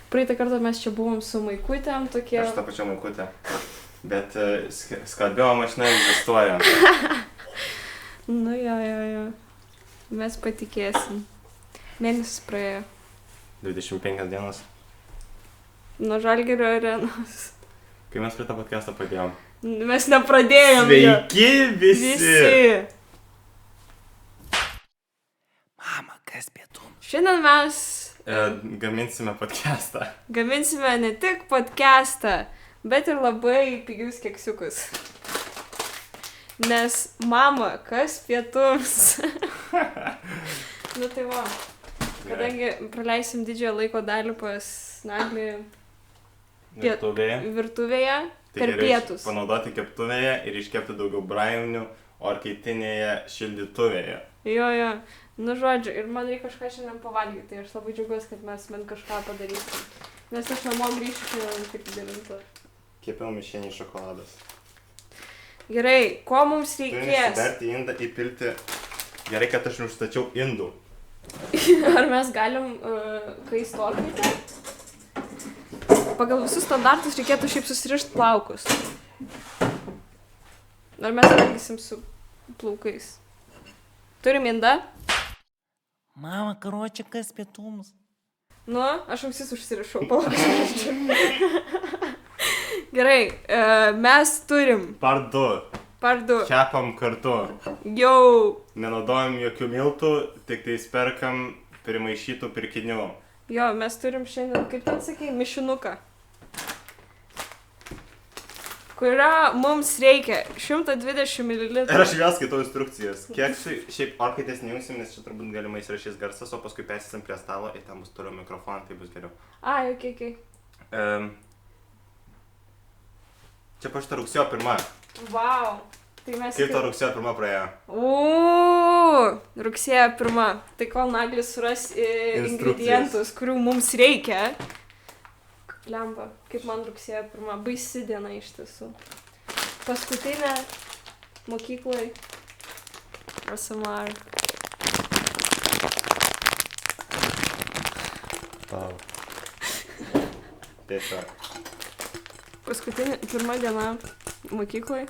Praeitą kartą mes čia buvom su maikutėm tokie. Aš tą pačią maikutę. Bet skalbimo mašina egzistuoja. Nu jo. Mes patikėsim. Mėnesis praėjo. 25 dienas. Nuo Žalgirio arenos. Kai mes prie tą podcastą pradėjom. Mes nepradėjom. Sveiki visi! Mama, kas pietum? Šiandien mes Gaminsime podcastą. gaminsime ne tik podcastą, bet ir labai pigius keksiukus. Nes mama, kas pietums? Nu tai va. Kadangi praleisim didžiąją laiko dalį pas Naglį virtuvėje per pietus. Panaudoti keptuvėje ir iškepti daugiau brainių orkaitinėje šildytuvėje. Jo. Nu žodžiu, ir man reikia kažką šiandien pavalgyti, tai aš labai džiaugiuosi, kad mes bent kažką padarysim. Nes aš namo grįšiu šiandien tik 9. Kepiau mišinį šokoladas. Gerai, ko mums reikės? Turime suberti indą, įpilti. Gerai, kad aš užstačiau indų. Ar mes galim kaisti orkaitę? Pagal visus standartus reikėtų šiaip susirišti plaukus. Ar mes valgysim su plaukais? Turim indą? Mama, karoči, kas pietums? Nu, aš ausis užsirišau, palaukus. Gerai, mes turim. Pardu. Kepam kartu. Jau. Nenaudojam jokių miltų, tik tai perkam primaišytų pirkinių. Jo, mes turim šiandien, kaip ten sakei, mišinuką. Kurio mums reikia 120 ml. Ir aš vėl skaitau instrukcijas. Kiek šiaip orkaitės neimsim, nes čia turbūt galimai įsirašys garsas, o paskui persėsim prie stalo ir ten bus toliau mikrofoną, tai bus geriau. Ai, okei. Čia pašta rugsėjo 1. Vau. Tai mes Kaip to rugsėjo 1 praėjo? Rugsėjo 1. Tai kol Naglis suras ingredientus, kurių mums reikia. Lemba, kaip man rugsėjo 1. Baisi diena iš tiesų. Paskutinė mokyklai. ASMR. Tau. Tiesiog. Paskutinė, 1 diena mokyklai.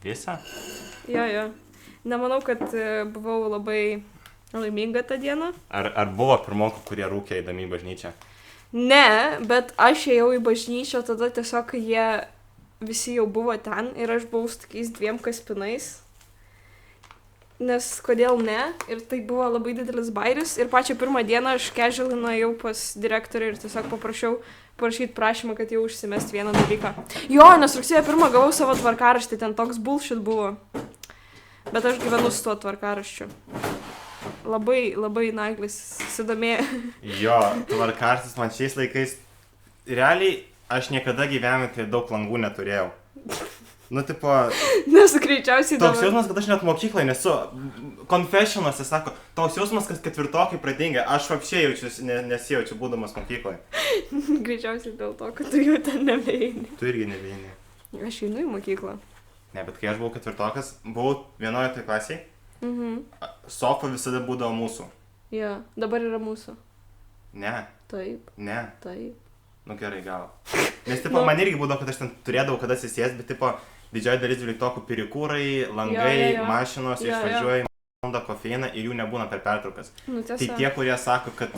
Visą? Jo. Nemanau, kad buvau labai laiminga tą dieną. Ar buvo pirmokų, kurie rūkė eidami į bažnyčią? Ne, bet aš ėjau į bažnyčią tada tiesiog, kai jie visi jau buvo ten ir aš buvau su tokiais 2 kaspinais. Nes kodėl ne? Ir tai buvo labai didelis bairis. Ir pačią pirmą dieną aš casually nuėjau pas direktorių ir tiesiog paprašiau parašyti prašymą, kad jau užsimest vieną dalyką. Jo, nes rugsėjo 1 gavau savo tvarkaraštį, ten toks bullshit buvo. Bet aš gyvenu su tuo tvarkaraščiu. Labai Naglis susidomėjo. Jo, tvarkaraštis man šiais laikais... Realiai, aš niekada gyvenime tai daug langų neturėjau. Nu, tipo... Nes greičiausiai toks jausmas, kad aš net mokyklai nesu. Confessionuose sako, toks jausmas, kad 4-okai pradingę. Aš apšiai nesijaučiu būdamas mokyklai. Greičiausiai dėl to, kad tu jau ten nebeini. Tu irgi nebeini. Aš einu į mokyklą. Ne, bet kai aš buvau 4-okas, buvau 11 klasiai. Sofa visada būdavo mūsų. Jo, dabar yra mūsų. Ne. Taip. Ne. Taip. Nu gerai, gal. Nes, tipo, man irgi būdavo, kad aš ten turėdavau kada sisės, bet, tipo, didžioji dalis 12-okų pirikūrai, langai, mašinos, išvažiuoja, valanda kofeiną ir jų nebūna per pertraukas. Nu, tai tie, kurie sako, kad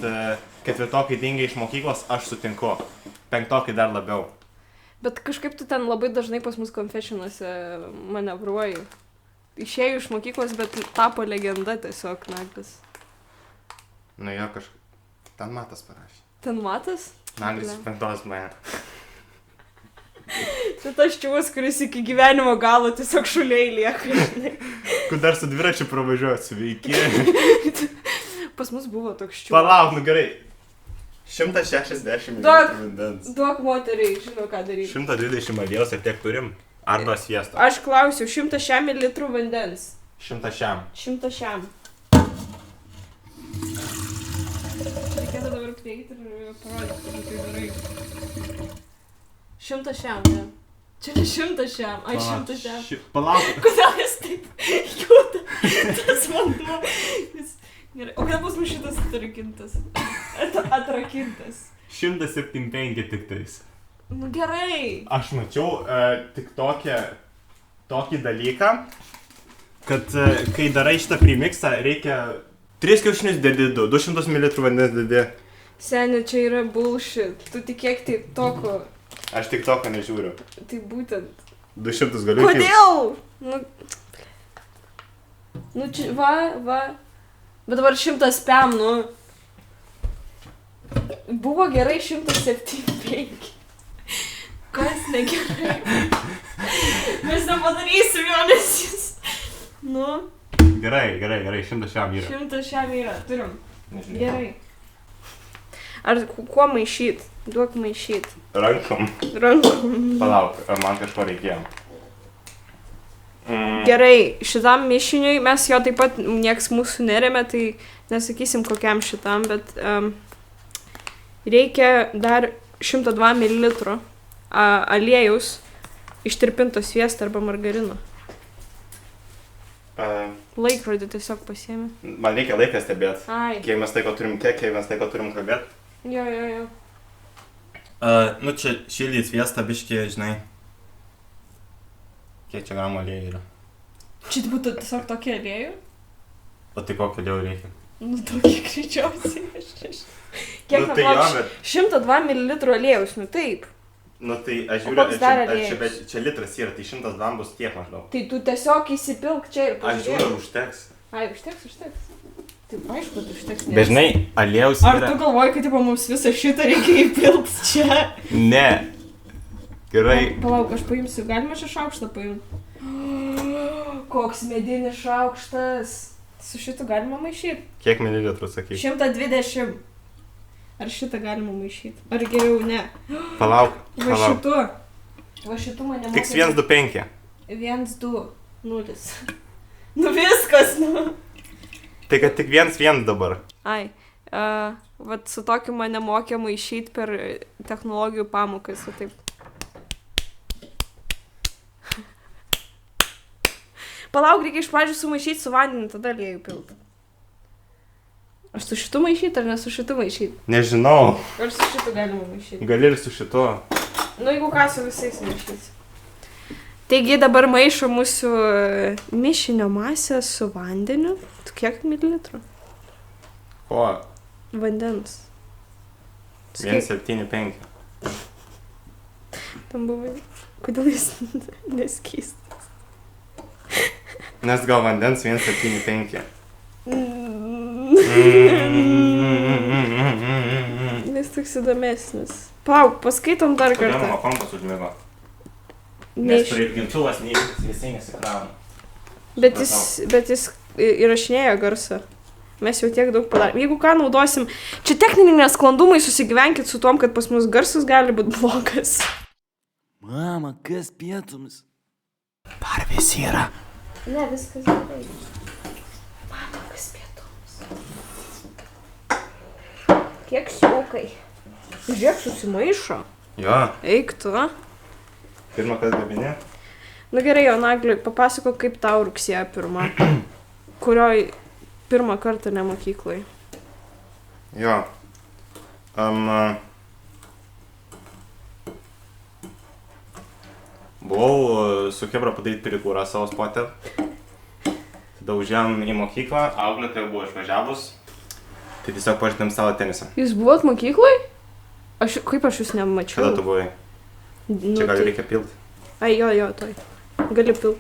4-okai dingia iš mokyklos, aš sutinku. 5-okai dar labiau. Bet kažkaip tu ten labai dažnai pas mus confessionuose manevruoji. Išėjau iš mokyklos, bet tapo legenda tiesiog Naglis. Nu jo, kažkaip. Ten Matas parašė. Ten Matas? Naglis 5 mane. Tai tas čiūvas, kuris iki gyvenimo galo tiesiog šuliai lieka. Kur dar su dviračiu pravažiuoju, sveiki. Pas mus buvo toks čiūvas. Palauk, nu gerai. 160 ml vandens. Duok moteriai, žinau ką daryti. 120 aliejaus ir tiek turim. Arba sviesto. Aš klausiu, 100 ml vandens. 100 šiam. 100. Reikėtų dabar prieiti ir parodyti, kaip tai darai. 100, ne? Čia ne 100 šiam, ai 100 šiam. Palauk. Kodėl jis taip juda? Tas vanduo. Gerai, o kada bus šitas atrakintas? Atrakintas. 175 tik tais. Nu gerai. Aš mačiau tik tokį dalyką, kad kai darai šitą premiksą, reikia 3 kiaušinius dedi 200 ml vandens dedi. Seni, čia yra bullshit. Tu tikėk taip toko. Aš tik toko nežiūriu. Tai būtent. 200 galiu. Kodėl? Nu čia, va. Bet dabar 100 spam, nu. Buvo gerai 175. Kas negerai? Mes nepadarysim jo, nes jis. Nu. Gerai, 100 šiam yra. 100 šiam yra, turim. Nežiūrėjau. Gerai. Ar kuo maišyt? Duok maišyt. Rankom. Palauk, man kažko reikėjo. Gerai, šitam mišiniui mes jo taip pat nieks mūsų neremia, tai nesakysim kokiam šitam, bet reikia dar 102 ml aliejaus ištirpinto sviesto arba margarino. Laikrodį tiesiog pasiėmė. Man reikia laiką stebėti. Ai. Kiek mes laiko turim kalbėti. Jo. Nu čia šildys sviestą biškį, žinai. Kiek čia gramų aliejų yra? Čia būtų tiesiog tokie aliejų? O tai kokio aliejų reikia? Nu tokie greičiausiai. Kiek Nu tai jo, bet... 102 ml aliejaus, nu taip. Nu tai aš O žiūriu, koks dar aliejus? čia litras yra, tai 100 g bus tiek maždaug. Tai tu tiesiog įsipilk čia ir Aš pažiūrėk. žiūriu, užteks. Ai, užteks. Taip, aišku, kad užteks. Bet žinai, aliejaus Ar yra... tu galvoji, kad tipo, mums visą šitą reikia įpilti čia? Ne. Gerai. Palauk, aš paimsiu. Galima čia šaukštą paimti? Koks medinis šaukštas. Su šitu galima maišyti? Kiek mililitrų sakai? 120. Ar šitą galima maišyti? Ar geriau ne? Palauk. Va šitu mane Tiks 125. 1, 2, 0. Nu viskas, nu. Tai kad tik 1 dabar. Ai, vat su tokiu mane mokė maišyti per technologijų pamokas, o taip. Palauk, reikia iš pradžių sumaišyti su vandeniu, tada aliejų pilt. Ar su šitu maišyti, ar ne su šitu maišyti? Nežinau. Ar su šitu galima maišyti? Gali ir su šitu. Nu, jeigu ką, su visais maišyti. Taigi dabar maišo mūsų mišinio masę su vandeniu. Kiek mililitrų? Ko? Vandens. 175. Tam buvo... Kodėl jis neskystas? Nes gal vandens 175. Jis toks įdomesnis. Palauk, paskaitom dar Kodėl kartą. mano kompas užmigo? Nes prailgintuvas neįvykis, jisai nesikrauna. Bet jis įrašinėjo garsą. Mes jau tiek daug padarėm. Jeigu ką naudosim... Čia techniniai nesklandumai, susigyvenkit su tom, kad pas mus garsas gali būti blogas. Mama, kas pietums? Barbės yra. Ne, viskas gerai. Mama, kas pietums? Kiek siaukai. Žiūrėk, susimaišo. Jo. Eik tu. Pirmą kartą gabinė. Nu gerai, Jonagli, papasakok, kaip tau rugsėjo pirmą. Kurioj pirmą kartą ne mokyklai. Jo. Buvau su Kebra padaryti perikūrą savo spotę. Tada užėjom į mokyklą, auklėtoja buvo išvažiavus. Tai tiesiog pažinėm savo tenisą. Jūs buvot mokyklai? Kaip aš jūs nemačiau? Kada tu buvai? Nu, Čia gal tai... reikia pilti. Ai, jo, toj. Gali pilt.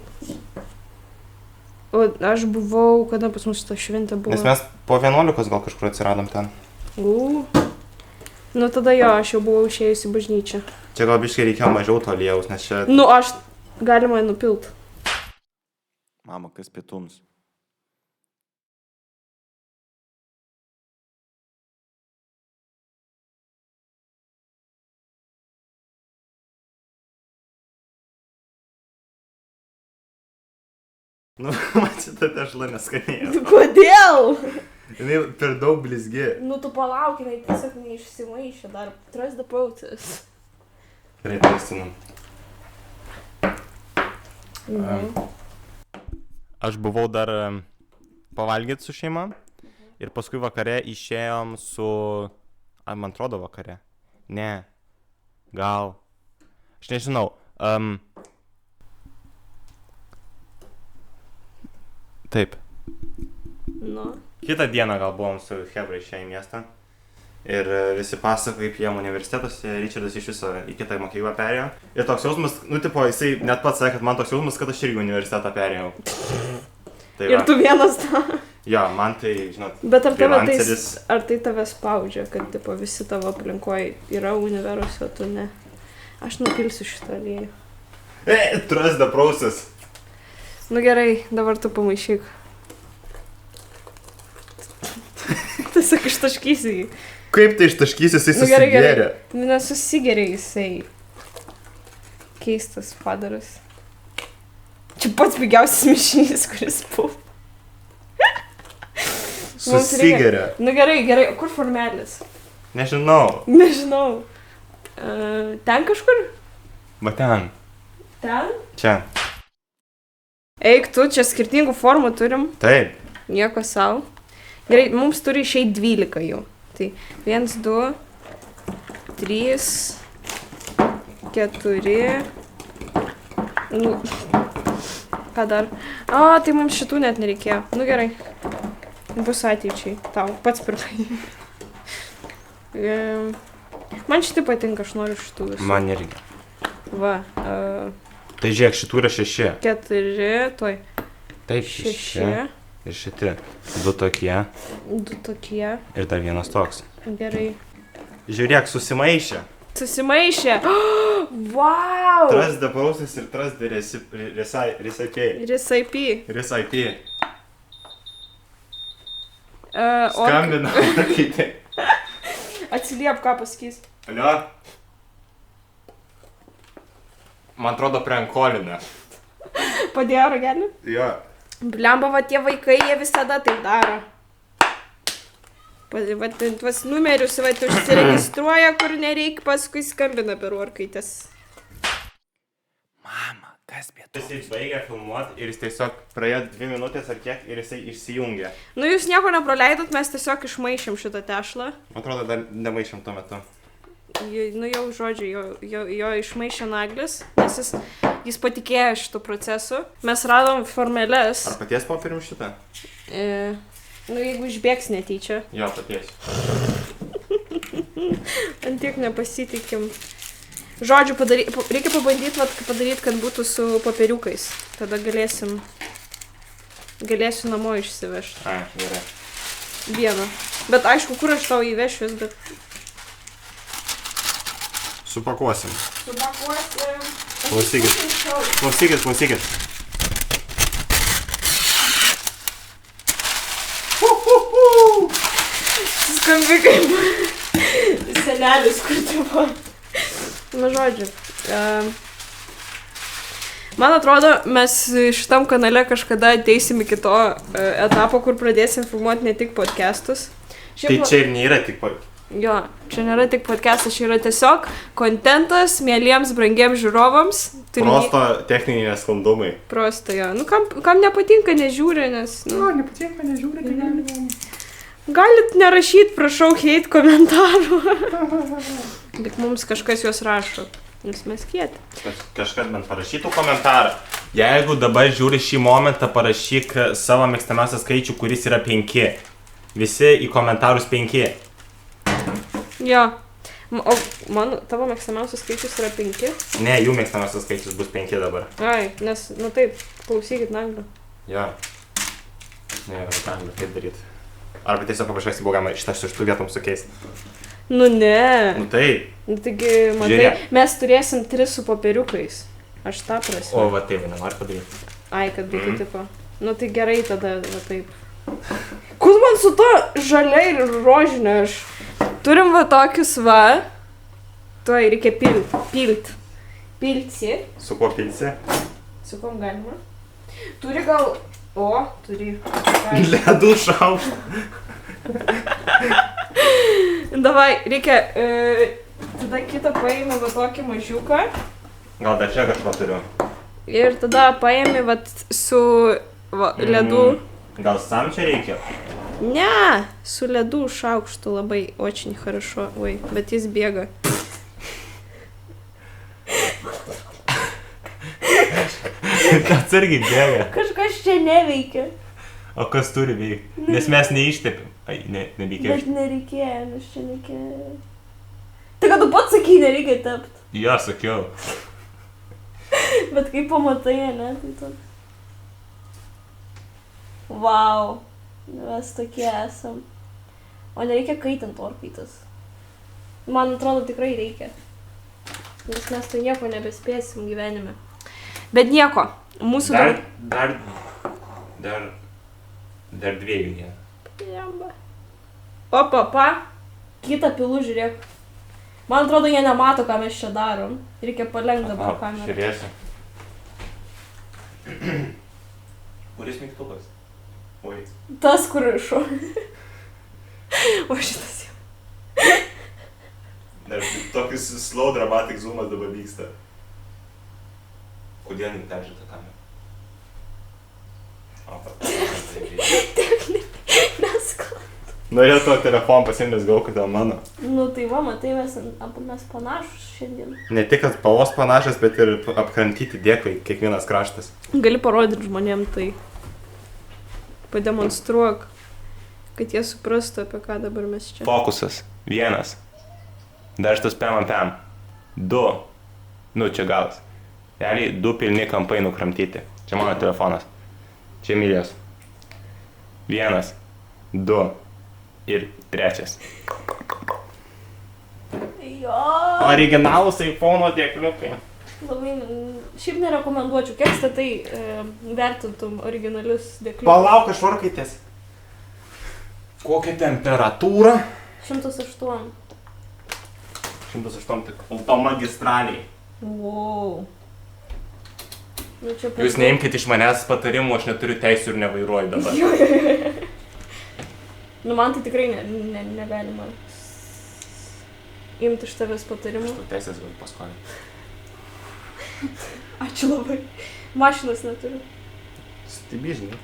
O aš buvau, kada pas mus ta šventė buvo? Nes mes po 11 gal kažkur atsiradom ten. Nu tada jo, aš jau buvau išėjus į bažnyčią. Čia gal biškai reikėjo mažiau to aliejaus, nes čia... Nu, aš galima nupilt. Mama, kas pietums? Nu, man šitą tešlą neskanėjo. Kodėl? Jinai per daug blizgi. Nu, tu palauk, jinai tiesiog neišsimaišė dar. Trust the process. Gerai, paistinam. Aš buvau dar pavalgyti su šeima ir paskui vakare išėjom su... man atrodo vakare. Ne. Gal. Aš nežinau. Taip. Nu. Kitą dieną gal buvom su Hebra išėję į miestą. Ir visi pasako, kaip jiem universitetuose, Richardas iš viso į kitą mokyklą perėjo. Ir toks jausmas, jisai net pats sakė, kad man toks jausmas, kad aš irgi universitetą perėjau. Tai ir tu vienas tą. Jo, man tai, žinot, bet ar tai tave spaudžia, kad visi tavo aplinkoje yra universitetuose, o tu ne? Aš nupilsiu šitą aliejų. Trust the process. Nu gerai, dabar tu pamaišyk. Tiesiog ištaškysi jį. Kaip tai ištaškysi, jisai susigeria? Nesusigeria jisai. Keistas padaras. Čia pats pigiausias mišinys, kuris buvo. Susigeria. Nu gerai, kur formelis? Nežinau. Ten kažkur? Va ten. Ten? Čia. Eik tu, čia skirtingų formų turim. Taip. Nieko sau. Gerai, mums turi išeit 12 jau. Tai 1, 2, 3, 4. Nu, ką dar? Tai mums šitų net nereikėjo. Nu gerai. Bus ateičiai. Tau, pats pirkai. Man šitai patinka, aš noriu šitų visų. Man irgi. Va. Tai žiūrėk, šitų yra 6. 4, toj. Taip, 6. Ir šitie. 2 tokie. 2 tokie. Ir dar vienas toks. Gerai. Žiūrėk, susimaišė. Wow! Trust the process ir trust the recipe. Skambina, sakyti. Atsiliep, ką pasakys. Alio? Man atrodo, prankolina. Padėjo ragelį? Jo. Blemba, va tie vaikai, jie visada taip daro. Va tuos numerius, va užsiregistruoja, kur nereikia, paskui skambina per orkaitės. Mama, kas pietus? Jis baigė filmuoti ir jis tiesiog praėjo 2 minutės ar kiek ir jisai išsijungė. Nu jūs nieko nepraleidot, mes tiesiog išmaišėm šitą tešlą. Man atrodo, dar nemaišėm tuo metu. Nu jau žodžiu, jo išmaišė Naglis, nes jis patikėjo šitų procesų. Mes radom formeles. Ar paties popierium šitą? Nu jeigu išbėgs netyčia. Jo, paties. Ant tiek nepasitikim. Žodžiu, reikia pabandyt, kad būtų su popieriukais. Tada galėsiu namo išsivežti. Gerai. Vieną. Bet aišku, kur aš tau įvešiu, bet... Supakuosim. Klausykit. Skambi kaip senelis, kur tipo. Nu, žodžiu. Man atrodo, mes šitam kanale kažkada ateisim iki to etapo, kur pradėsim filmuoti ne tik podcastus. Tai čia ir nėra tik podcastus. Jo, čia nėra tik podcastas, čia yra tiesiog kontentas mieliems, brangiems žiūrovams. Prosto techniniai nesklandumai. Prosto, jo. Nu, kam nepatinka, nežiūri, nes... Nepatinka, nežiūri, tai galima. Galit nerašyti, prašau, hate komentarų. Bet mums kažkas juos rašo, nes mes kieti. Kažkas bent parašytų komentarą. Jeigu dabar žiūri šį momentą, parašyk savo mėgstamiausią skaičių, kuris yra 5. Visi į komentarus 5. Jo. O tavo mėgstamiausias skaičius yra 5? Ne, jų mėgstamiausias skaičius bus 5 dabar. Ai, nes, nu taip, klausykit Naglio. Jo. Ne, Naglio, kaip daryti. Arba tiesiog paprašysi buvo galima šitą su šitų vietom sukeisti. Nu ne. Nu taip. Nu taigi, matai, mes turėsim 3 su popieriukais. Aš tą prasme. O, va taip, nenori padaryti. Ai, kad būtų tipo. Nu tai gerai tada, va taip. Kur man su to žaliai ir rožinio aš... Turim va tokius va. Tuoj reikia pilt. Pilsi. Su kuo pilsi? Su kuom galima. Turi gal... O, turi. Ledų šaukštą. Davai, reikia... Tada kitą paėmę va tokį mažiuką. Gal dar čia kažko turiu. Ir tada paėmė vat su ledu. Gal sam čia reikia? Ne, su ledu šaukštu labai, очень хорошо. Oi, bet jis bėga. Kas irgi bėga. Kažkas čia neveikia. O kas turi veikti? Nes mes neištepėm. Ai, nereikėjo. Bet nereikėjo, nes čia nereikėjo. Tai kad tu pats sakai, nereikia tept. Jo, sakiau. Bet kai pamatai, ne, tai toks. Vau, mes tokie esam. O nereikia kaitinti orkaitas. Man atrodo, tikrai reikia. Nes mes tai nieko nebespėsim gyvenime. Bet nieko, mūsų Dar dviejų jie. Jamba. Opa, kitą pilų žiūrėk. Man atrodo, jie nemato, ką mes čia darom. Reikia palengti dabar kamerą. Žiūrėsiu. Kuris mygtukas? Oi. Tas, kur rašau. O šitas jau. Dar tokius slow dramatic zoomas dabar vyksta. Kodėl neperžiūrėta kamera? O, norėjau to telefoną pasimtis, gal kodėl mano. Nu tai va, matai, mes panašus šiandien. Ne tik, kad spalvos panašios, bet ir apkrantyti dėklai kiekvienas kraštas. Gali parodyti žmonėm tai. Pademonstruok, kad jie suprastų, apie ką dabar mes čia. Fokusas. 1. Dar šitas pem. 2. Nu, čia galas. Realiai 2 pilni kampai nukramtyti. Čia mano telefonas. Čia Emilijos. 1, 2 ir 3. Jo. Originalus iPhone'o dėkliukai. Labai, šiaip nerekomenduočiau. Kiek statai vertintum originalius dėkliukus? Palauk, aš orkaitės. Kokia temperatūra? 108. 108 tik automagistraliai. Wow. Nu, čia Jūs neimkit iš manęs patarimų, aš neturiu teisų ir nevairuoju dabar. Jo. Nu, man tai tikrai negalima imti iš tavęs patarimų. Tu teisės gali paskolinti. Ačiū labai. Mašinos neturiu. Stebi, žinai.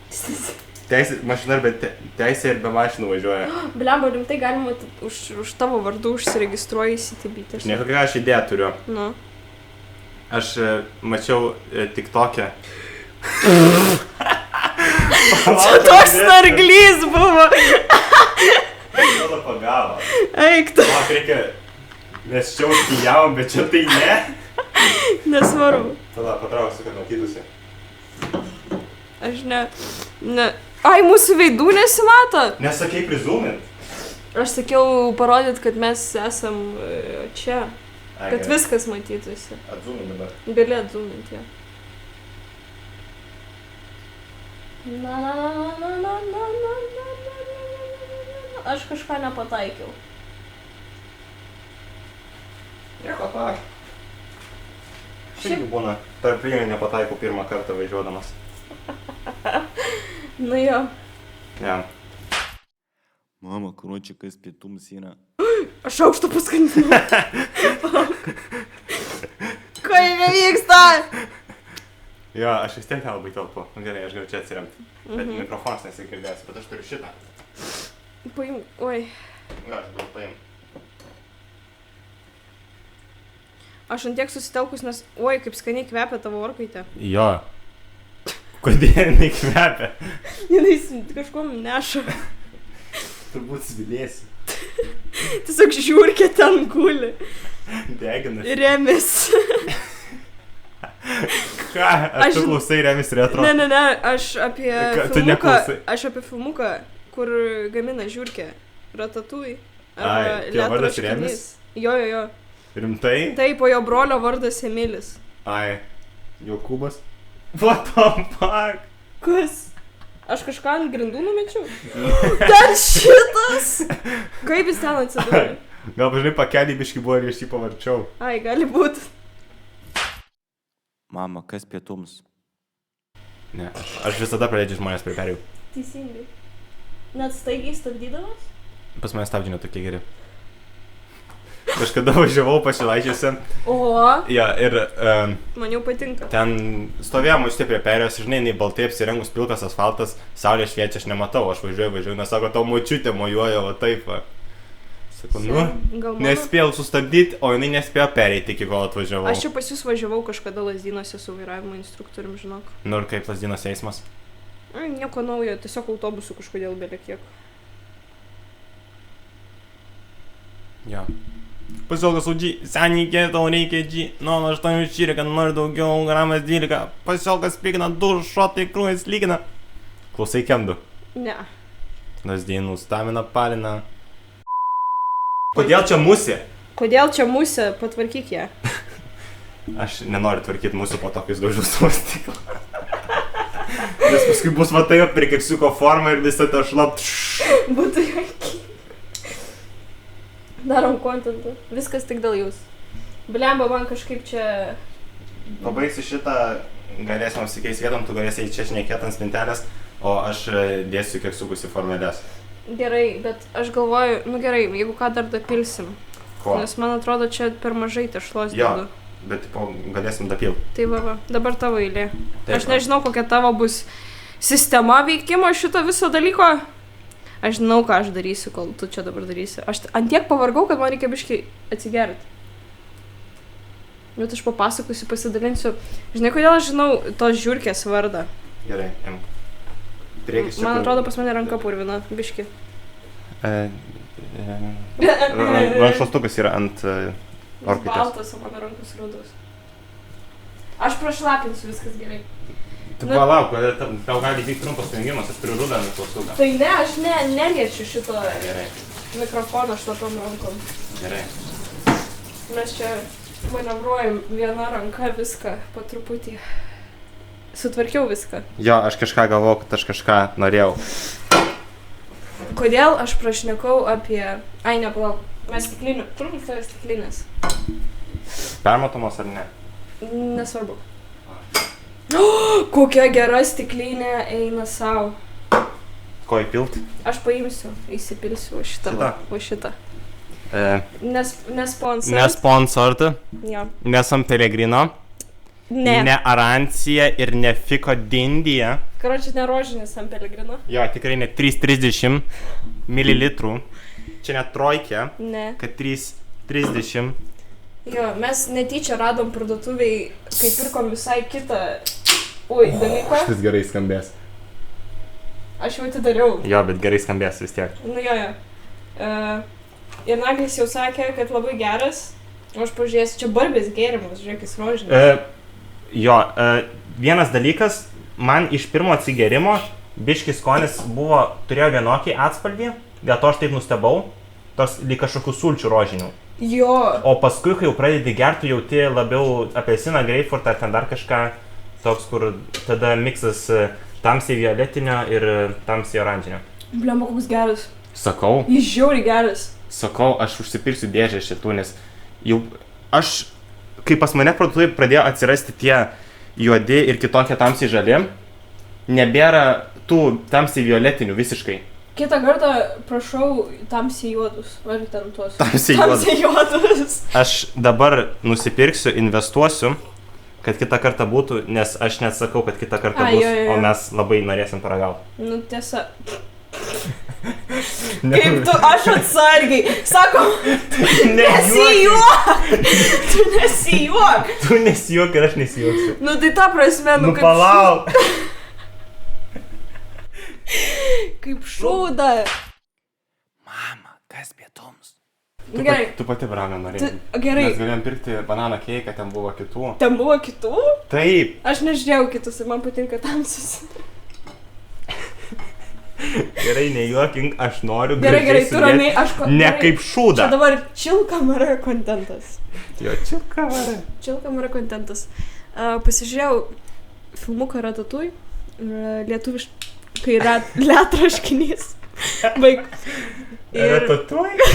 Teisė, mašina ir be teisė ir be mašinų važiuoja. Blemba, rimtai galima už tavo vardu užsiregistruoji įsitibyti. Nieko, ką aš idėją turiu. Nu. Aš mačiau TikTok'e. Čia toks snarglys buvo. Tada pagavo. Eik tu. Man reikia, mes čia užkijavom, bet čia tai ne. Nesvarbu. Tada patrauksiu, kad matytųsi. Aš ne. Ai, mūsų veidų nesimato. Nesakei prizūmint. Aš sakiau parodyt, kad mes esam čia. Ai, Kad gerai. viskas matytųsi. Atzūmint dabar. Gali atzūminti, jo. Aš kažką nepataikiau. Nieko tak. Šiaip būna. Tarp priemonių nepataikau pirmą kartą važiuodamas. Nu jo. Ne. Mama, короче, kas pietums yra. Aš aukštą paskandinu. Ko nevyksta? Jo, aš vis tiek nelabai telpu. Nu gerai, aš galiu čia atsiremti. Bet mikrofonas nesigirdės, bet aš turiu šitą. Paim, oi. Jo, aš galiu paimti. Aš ant tiek susitelkus, nes, oi, kaip skaniai kvepia tavo orkaitė. Jo. Kodėl jinai kvepia? Jinai kažkuom neša. Turbūt svilėsi. Tiesiog žiūrkė ten guli. Deginasi. Remis. Ką? Ar tu klausai Remis retro? Ne, aš apie Tu filmuką. neklausai. Aš apie filmuką, kur gamina žiūrkę. Ratatouille. Ai, jo vardas Remis? Jo. Rimtai? Taip, o jo brolio vardas Emilis. Ai, Jokūbas? What the fuck? Kas? Aš kažką ant grindų numečiau? Ten šitas! Kaip jis ten atsidūrė? Gal žinai, pakelį biškį buvo ir iš jį pavarčiau. Ai, gali būt. Mama, kas pietums? Ne, aš visada praleidžiu žmonės prie perėjų. Teisingai. Net staigiai stabdydamas? Pas mane stabdžiai netokie geri. kažkada važiavau pašilaičiuose. O, Ja, ir man jau patinka. ten stovėjom už prie perėjos, žinai, nei baltai apsirengus pilkas asfaltas, saulė šviečia, aš nematau, aš važiuoju, nes sako, tau močiutė mojuoja, va taip va. Sakau, Gal mano? nespėjau sustabdyti, o jinai nespėjo pereiti iki kol atvažiavau. Aš čia pas jūs važiavau kažkada Lazdynuose su vairavimo instruktorium, žinok. Nu ir kaip Lazdynuose eismas? Nieko naujo, tiesiog autobusų kažkodėl belekiek. Jo. Pasiolkas Udži, senikė, tau reikia Dži, nuo 8 šyrika, nori daugiau, gramas 12, pasiolkas pigina, 2 šotai krūjas lygina. Klausai Kendu. Ne. Lazdynų stamina palina. Kodėl čia musė? Kodėl čia musė? Patvarkyk ją. Aš nenoriu tvarkyti mūsų po to, kai jis daužiu savo stiklą. Nes paskui bus va taip prie keksiuko forma ir visą tą šlapt. Būtų jokinga. Darom kontentą. Viskas tik dėl jūs. Blemba, man kažkaip čia... Pabaigsiu šitą, galėsim apsikeis vietom, tu galėsi čia šnekėt ant spintelės, o aš dėsiu keksiukus į formelės. Gerai, bet aš galvoju, nu gerai, jeigu ką dar dapilsim. Ko? Nes man atrodo, čia per mažai tešlos Jo, dedu. bet tipo, galėsim dapilti. Tai va, dabar tavo eilė. Taip, Aš nežinau, kokia tavo bus sistema veikimo šito viso dalyko. Aš žinau, ką aš darysiu, kol tu čia dabar darysi. Aš antiek pavargau, kad man reikia biškai atsigerti. Bet aš papasakosiu, pasidalinsiu. Žinai, kodėl aš žinau tos žiurkės vardą? Gerai, imk. Priekis čia. Man atrodo, pas mane ranka purvina, biški. Rankšluostukas yra ant orkaitės. Baltas, o mano rankos rudos. Aš prašlapinsiu, viskas gerai. Tu Nu- palauk, tau gali vykti trumpas sujungimas, aš turiu rudą rankšluostuką. Tai ne, aš neliečiu šito Gerai, mikrofono šlapom rankom. gerai. Mes čia manevruojam viena ranka viską po truputį. Sutvarkiau viską. Jo, aš kažką galvojau, kad aš kažką norėjau. Kodėl aš prašnekau apie... Ai, nepalauk. Mes stiklinių. Turim savo stiklinės. Permatomos ar ne? Nesvarbu. Kokia gera stiklinė eina savo. Ko įpilt? Aš paimsiu, įsipilsiu už šitą. Šitą? Už šitą. Nesponsor. Nesponsorta, Jo. nesam Pelegrino, ne Arancija ir ne Fiko Dindija. Karočią, ne rožinis San Pellegrino. Jo, tikrai ne 330 ml. Čia net trojkė, Ne. kad 330. Jo, mes netyčia radom parduotuviai, kai pirkom visai kitą dalyką. Šis gerai skambės. Aš jau atidariau. Jo, bet gerai skambės vis tiek. Nu jo. Ir Naglis jau sakė, kad labai geras. O aš pažiūrėsiu, čia barbės gėrimas, žiūrėk, jis rožinis. Jo, vienas dalykas, man iš pirmo atsigerimo biškis skonis buvo, turėjo vienokį atspalvį, dėl to aš taip nustebau, tos lyg kažkokių sulčių rožinių. Jo. O paskui, kai jau pradedi gerti, jauti labiau apelsiną, greipfurtą ar ten dar kažką, toks, kur tada miksas tamsiai violetinio ir tamsiai oranžinio. Blemba, koks geras. Sakau, Jis žiauriai geras. aš užsipirksiu dėžę šitų, nes jau aš, kai pas mane parduotuvėje pradėjo atsirasti tie juodi ir kitokie tamsiai žali, nebėra tų tamsiai violetinių visiškai. Kitą kartą prašau tamsiai juodus. Ar ten tuos. Tamsiai juodus. Aš dabar nusipirksiu, investuosiu, kad kitą kartą būtų, nes aš net sakau, kad kitą kartą bus, jo. o mes labai norėsim paragauti. Nu tiesa. Kaip tu, aš atsargiai. Sako, nesijuok. Tu nesijuok. Tu nesijuok ir aš nesijuoksiu. Nu tai ta prasme, Nu kaip palauk. Kaip šūda. Mama, kas pietums? Nu gerai. Tu pati branę norėjai. Gerai. Mes galėjom pirkti bananą keiką, ten buvo kitų. Ten buvo kitų? Taip. Aš nežiūrėjau kitus ir man patinka tamsus. Gerai, nejuokink, aš noriu Gerai, tu ramiai, aš Ne gerai. kaip šūda. Čia dabar chill kamera kontentas. Jo, čilka vara. Chill kamera kontentas. Pasižiūrėjau filmuką Ratatouille. Lietuviškai letraškinys. Baig. Ratatouille?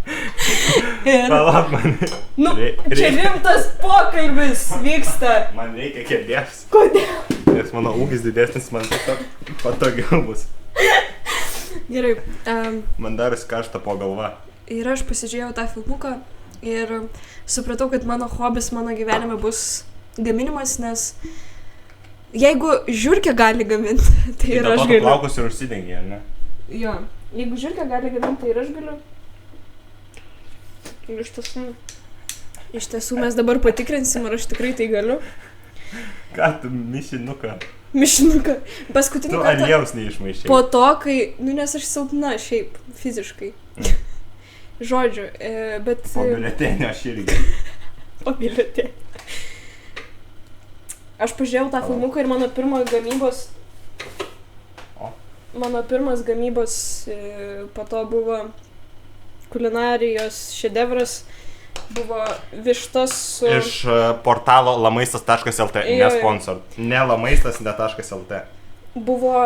Ir... Palauk man. Nu, Rei- čia rimtas pokalbis vyksta. Man reikia kėdės. Kodėl? Nes mano ūgis didesnis, man tiesiog patogiau bus. Gerai. Man darosi karšta po galva. Ir aš pasižiūrėjau tą filmuką ir supratau, kad mano hobis mano gyvenime bus gaminimas, nes jeigu žiurkė gali gaminti, tai ir aš Tu galiu. plaukus ir užsidengi, ne? Jo, jeigu žiurkė gali gaminti, tai ir aš galiu. Ir iš tiesų mes dabar patikrinsim, ar aš tikrai tai galiu. Ką tu mišinuką? Mišinuką. Paskutinį Tu kartą. aliejaus neišmaišai. Po to, kai, nes aš silpna šiaip fiziškai. Žodžiu, bet... Po biuletenio aš irgi. Po biuletenio. Aš pažiūrėjau tą filmuką ir mano pirmas gamybos... Mano pirmas gamybos po to buvo kulinarijos šedevras. Buvo vištas su... Iš portalo lamaistas.lt, ne sponsor. Ne lamaistas, ne .lt. Buvo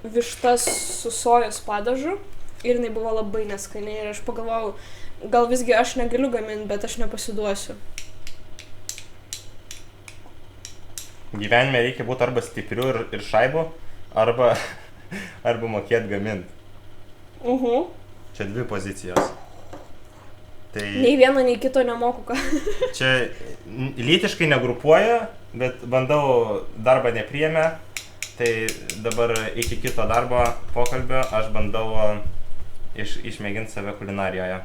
vištas su sojos padažu ir jinai buvo labai neskaniai ir aš pagalvojau, gal visgi aš negaliu gaminti, bet aš nepasiduosiu. Gyvenime reikia būti arba stipriu ir šaibu, arba mokėti gaminti. Čia dvi pozicijos. Tai Nei vieno, nei kito nemoku ką. čia lytiškai negrupuoja, bet bandau darbą nepriėmę, tai dabar iki kito darbo pokalbio aš bandau išmėginti save kulinarijoje.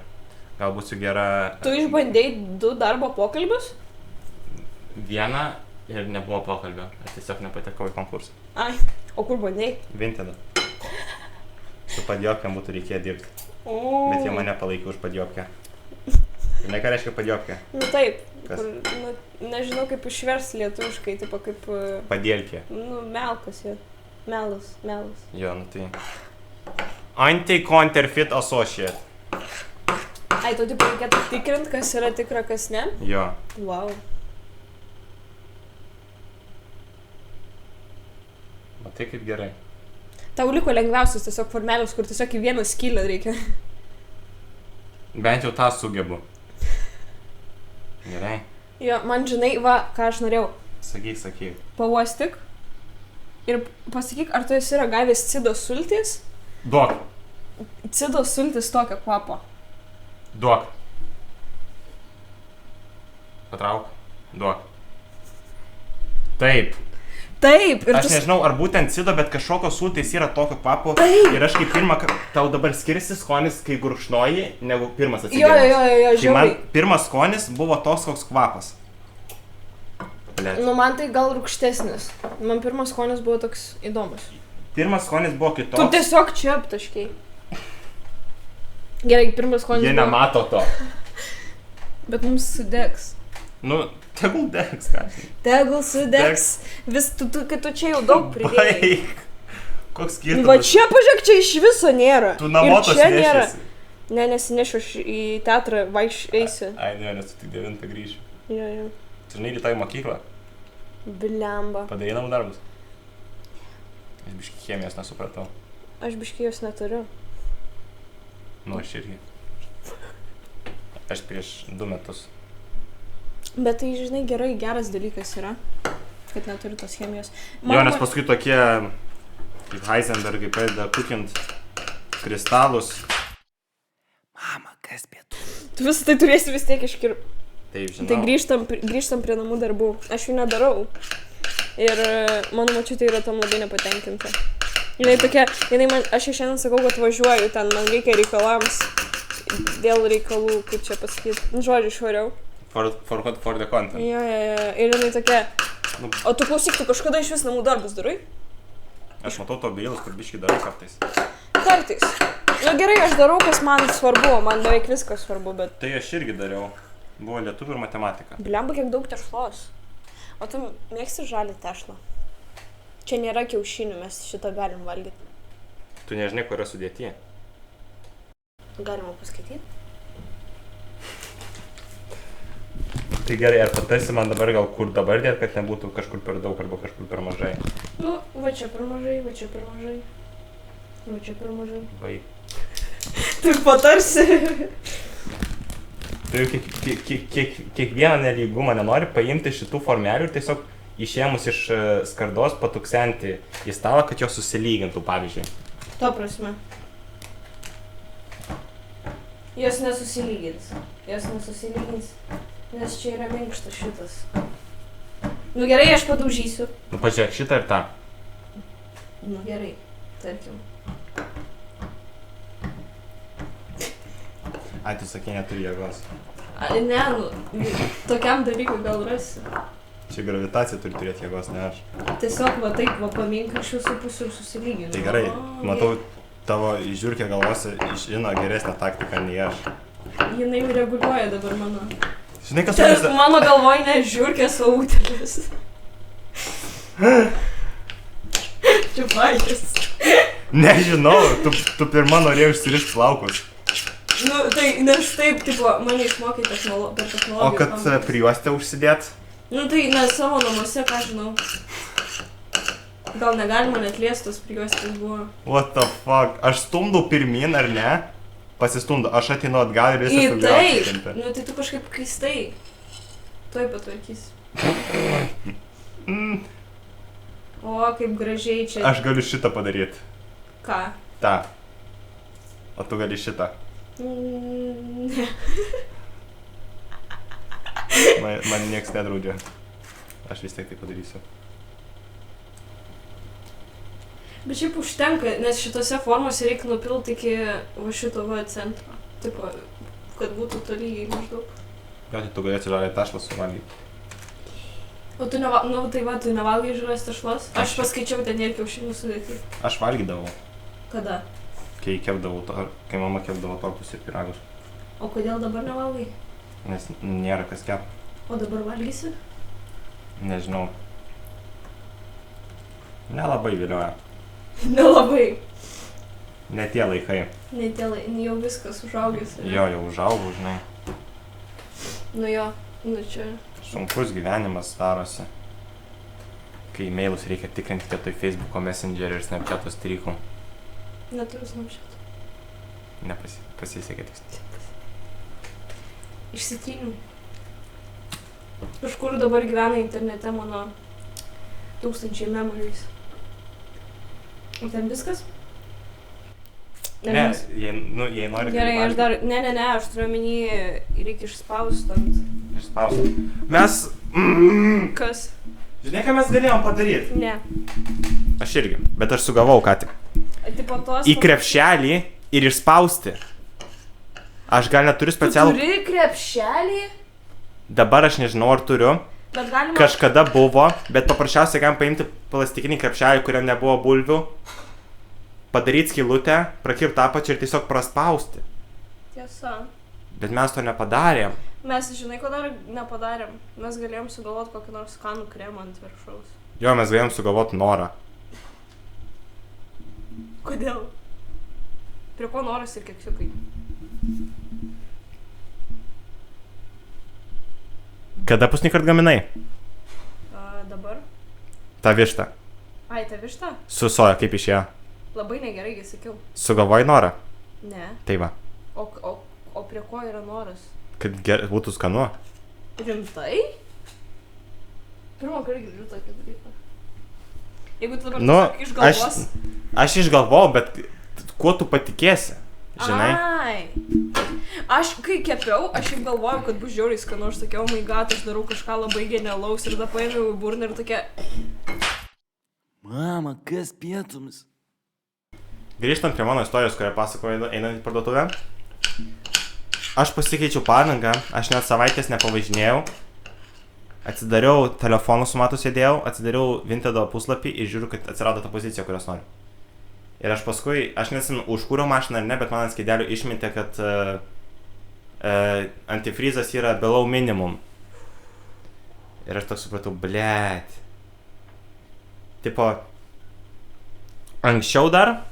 Gal būsiu gera... Tu išbandėjai 2 darbo pokalbius? Vieną ir nebuvo pokalbio, aš tiesiog nepatekau į konkursą. Ai, o kur bandėjai? Vintedą. Su padjopkėm būtų reikėję dirbti, bet jie mane palaikė už padjopkę. Žinai, ką reiškia padjopkė? Nu taip, Kas? nežinau kaip išvers lietuviškai, tipo kaip... Padėlkė. Melkas, jo. Melas. Jo, nu tai... Anti-counterfeit associate. Ai, tu tipo reikėtų tikrint, kas yra tikra, kas ne? Jo. Wow. Matai kaip gerai. Tau liko lengviausias tiesiog formelius, kur tiesiog į vieną skylę reikia. Bent jau tą sugebu. Gerai. Jo, man žinai, va, ką aš norėjau. Sakyk. Pauostik ir pasakyk, ar tu esi ragavęs cido sultis? Duok. Cido sultis tokio kvapo. Duok. Patrauk. Duok. Taip. Taip, ir Aš nežinau, ar būtent cido, bet kažkokios sultys yra tokio kvapo. Taip. Ir aš kaip pirmą, tau dabar skiriasi skonis, kai gurkšnoji, negu pirmas atsigėrimas. Jo, Tai man žiauriai. pirmas skonis buvo toks koks kvapas. Blet. Nu, man tai gal rūgštesnis. Man pirmas skonis buvo toks įdomus. Pirmas skonis buvo Tu kitoks. tiesiog čia aptaškiai. Gerai, pirmas skonis Jie buvo. nemato to. Bet mums sudegs. Nu, tegul degs, ką. Tegul sudegs. Vis, kai tu čia jau daug pridėjai. Baik. Koks skirtumas. Va čia, pažiūrėk, čia iš viso nėra. Tu namo tos čia nėra. nešiesi. Ne, nesinešiu, aš į teatrą eisiu. Ai, ne, nes tu tik 9 grįšiu. Jo. Tu žinai, rytoj į mokyklą. Blemba. Padarei namų darbus. Aš biški chemijos nesupratau. Aš biškai jos neturiu. Nu, aš irgi. Aš prieš 2 metus. Bet tai, žinai, geras dalykas yra, kad neturiu tos chemijos. Jo, nes paskui tokie kaip Heisenbergai pradeda kukint kristalus. Mama, kas pietų? Tu visą tai turėsi vis tiek iškirpti. Taip, žinau. Tai grįžtam prie namų darbų. Aš jų nedarau. Ir mano močiutė yra tam labai nepatenkinta. Aš jau šiandien sakau, kad važiuoju ten, man reikia reikalams. Dėl reikalų, kaip čia pasakyti. Žodžiu, išvariau. For the content. Jo. Ir jinai tokia. Nu. O tu klausyk, tu kažkada iš vis namų darbus darai? Aš matau to beilus, kur biški darai kartais. Kartais. Nu gerai, aš darau, kas man svarbu, man beveik viskas svarbu, bet... Tai aš irgi dariau. Buvo lietuvių ir matematika. Blemba, kiek daug tešlos. O tu mėgsti žalį tešlą? Čia nėra kiaušinių, mes šitą galim valgyti. Tu nežinai, kur yra sudėtyje. Galima paskaityti? Tai gerai, ar patarsi man dabar gal kur dabar dėt, kad nebūtų kažkur per daug arba kažkur per mažai? Nu, va čia per mažai, va čia per mažai. Va čia per mažai. Vai. Tu patarsi. Tu kiekvieną nelygumą nenori paimti šitų formelių ir tiesiog išėmus iš skardos patuksenti į stalą, kad jos susilygintų, pavyzdžiui. To prasme. Jos nesusilygins. Nes čia yra minkštas šitas. Nu gerai, aš padaužysiu. Nu pažiūrėk, šitą ir tą. Nu gerai, tarkim. Ai, tu sakei, neturi jėgos. Ne, nu, tokiam dalykui gal rasi. Čia gravitacija turi turėti jėgos, ne aš. Tiesiog va taip, va pamink iš visų pusių ir susilyginu. Tai gerai, matau, tavo žiūrkė galvose žino geresnę taktiką nei aš. Jinai reguliuoja dabar mano. Žinai, kas Tai tu... mano galvoj ne žiūrkės, o utėlis. Čia baigės. Nežinau, tu pirma norėjai užsirišti plaukus. Nu, tai, nes taip, tipo, mane išmokė per technologiją. O kad prijuostę užsidėt? Nu, tai, ne savo namuose, ką žinau. Gal negalima net liestos prijuostės buvo. What the fuck? Aš stumdau pirmin, ar ne? Pasistumdu, aš ateinu atgal ir visą Taip, nu tai tu kažkaip keistai. Tuoj patvarkys. O, kaip gražiai čia. Aš galiu šitą padaryti. Ką? Ta. O tu gali šitą. Ne. Man nieks nedraudžia. Aš vis tiek tai padarysiu. Bet šiaip užtenka, nes šitose formose reikia nupilti iki va šito va centro. Tipo, kad būtų tolygiai maždaug. Jo, tai tu galėsi žaliai tašlas suvalgyti. O tu tai va, tu nevalgai žalias tašlas? Aš paskaičiau ten ir kiaušinių sudėtį. Aš valgydavau, Kada? kai mama kepdavo tortus ir pyragus. O kodėl dabar nevalgai? Nes nėra kas kep. O dabar valgysi? Nežinau. Nelabai vilioja. Nelabai. Ne tie laikai. Netėlai, jau viskas užaugęs. Jo, jau užaugau, žinai. Nu jo, nu čia. Sunkus gyvenimas darosi. Kai e-mailus reikia tikrinti vietoj Facebooko Messenger ir Snapchato strykų. Neturiu Snapchat. Pasisekė tik. Išsitryniau. Kažkur dabar gyvena internete mano 1000 memories. O ten viskas? Ne, jei nori... Gerai, aš dar... Ne, aš turiu omeny, reikia išspaustant. Išspausti. Mes... Kas? Žinai, ką mes galėjom padaryti? Ne. Aš irgi, bet aš sugavau ką tik. Tipo tos... Į krepšelį ir išspausti. Aš gal neturiu specialų... Tu turi krepšelį? Dabar aš nežinau, ar turiu. Bet galima... Kažkada buvo, bet paprasčiausiai galim paimti plastikinį krepšelį, kuriam nebuvo bulvių, padaryti skylutę, prakirpti apačią ir tiesiog praspausti. Tiesa. Bet mes to nepadarėm. Mes, žinai, ko dar nepadarėm? Mes galėjom sugalvoti kokį nors skanų kremą ant viršaus. Jo, mes galėjom sugalvoti norą. Kodėl? Prie ko noras ir keksiukai? Kada paskutinį kartą gaminai? Dabar? Ta višta. Ai, ta višta? Su soja, kaip išėjo? Labai negerai, kai sakiau. Sugalvojai norą? Ne. Tai va. O prie ko yra noras? Kad būtų skanu. Rimtai? Pirmą kartą girdžiu tokį dalyką. Jeigu tu dabar tiesiog išgalvos... Aš išgalvojau, bet kuo tu patikėsi, žinai? Ai. Aš kai kepiau, aš jau galvojau, kad bus žiauriai skanu. Aš sakiau, oh my god, aš darau kažką labai genialaus ir tada paėmiau į burną ir tokia... Mama, kas pietums? Grįžtant prie mano istorijos, kurią pasakoju einant į parduotuvę. Aš pasikeičiau padangą, aš net savaitės nepavažinėjau. Atsidariau telefonų su matu sėdėjau, atsidariau Vintedo puslapį ir žiūriu, kad atsirado ta pozicija, kurios noriu. Ir aš paskui, aš nesimenu, užkūriau mašiną ar ne, bet man ant skydelių išmintė, kad antifrizas yra below minimum. Ir aš toks supratau, blėt. Tipo, anksčiau dar,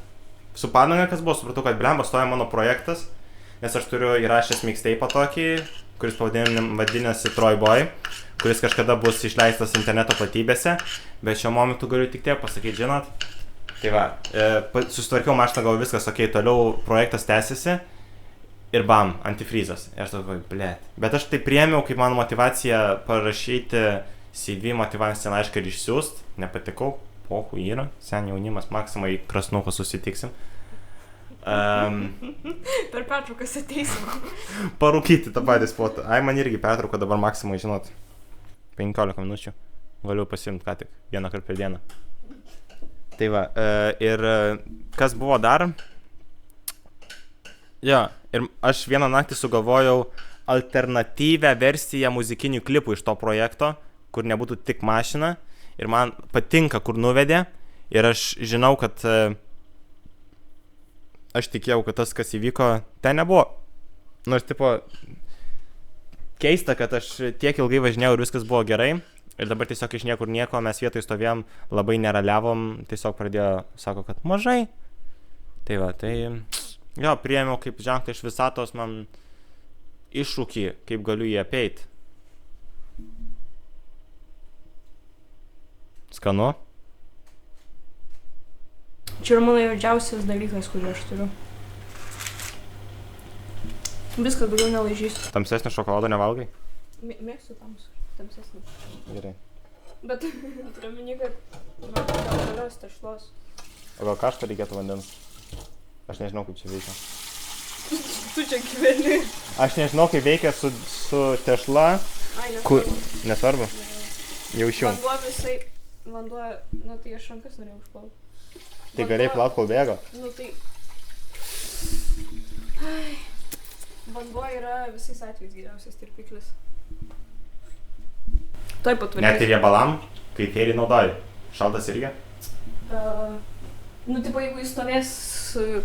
su padanga kas buvo, supratau, kad blemba stoja mano projektas, nes aš turiu įrašęs mixtape'ą tokį, kuris vadinasi Troy Boy, kuris kažkada bus išleistas interneto platybėse, bet šiuo momentu galiu tik tiek pasakyti, žinot. Tai va, susitvarkiau mašiną, gal viskas, okei, toliau projektas tęsiasi ir bam, antifrizas. Ir aš tokiu, blėt. Bet aš tai priėmiau kaip mano motivacija parašyti CV motyvacinį laišką ir išsiųst. Nepatikau, pohu yra, sen jaunimas, maksimai krasnuko susitiksim. Per pertraukas ateisim. Parūkyti tą patį spotą. Ai, man irgi pertrauka dabar maksimai, žinot, 15 minučių. Galiu pasimti ką tik, vieną kartą per dieną. Tai va, ir kas buvo dar? Jo, ir aš vieną naktį sugalvojau alternatyvę versiją muzikinių klipų iš to projekto, kur nebūtų tik mašina. Ir man patinka, kur nuvedė. Ir aš žinau, kad aš tikėjau, kad tas, kas įvyko, ten nebuvo. Nors, tipo, keista, kad aš tiek ilgai važinėjau ir viskas buvo gerai. Ir dabar tiesiog iš niekur nieko, mes vietoj stovėjom, labai neraliavom, tiesiog pradėjo, sako, kad mažai. Tai va, tai jo, priėmiau kaip ženklą iš visatos man iššūkį, kaip galiu jį apeit. Skanu? Čia yra mano juodžiausias dalykas, kurį aš turiu. Viską daugiau nelaižysiu. Tamsesnio šokolado nevalgai? Mėgstu tamsesnį. Gerai. Bet turiu minį, kad man gal galios tešlos. O gal kažką reikėtų vandens? Aš nežinau, kaip čia veikia. Tu čia gyveni. Aš nežinau, kaip veikia su tešla. Ai, nesvarbu. Nesvarbu? Jau išjung. Vanduo visai... Vanduo... Nu tai aš rankas norėjau užplaut. Tai galėjai plaut, kol bėgo? Nu tai... Ai. Vanduo yra visais atvejais geriausias tirpiklis. Tuoj patvarkys. Net ir riebalam, kai fėrį naudoji. Šaltas irgi? Nu, tipo, jeigu jis stovės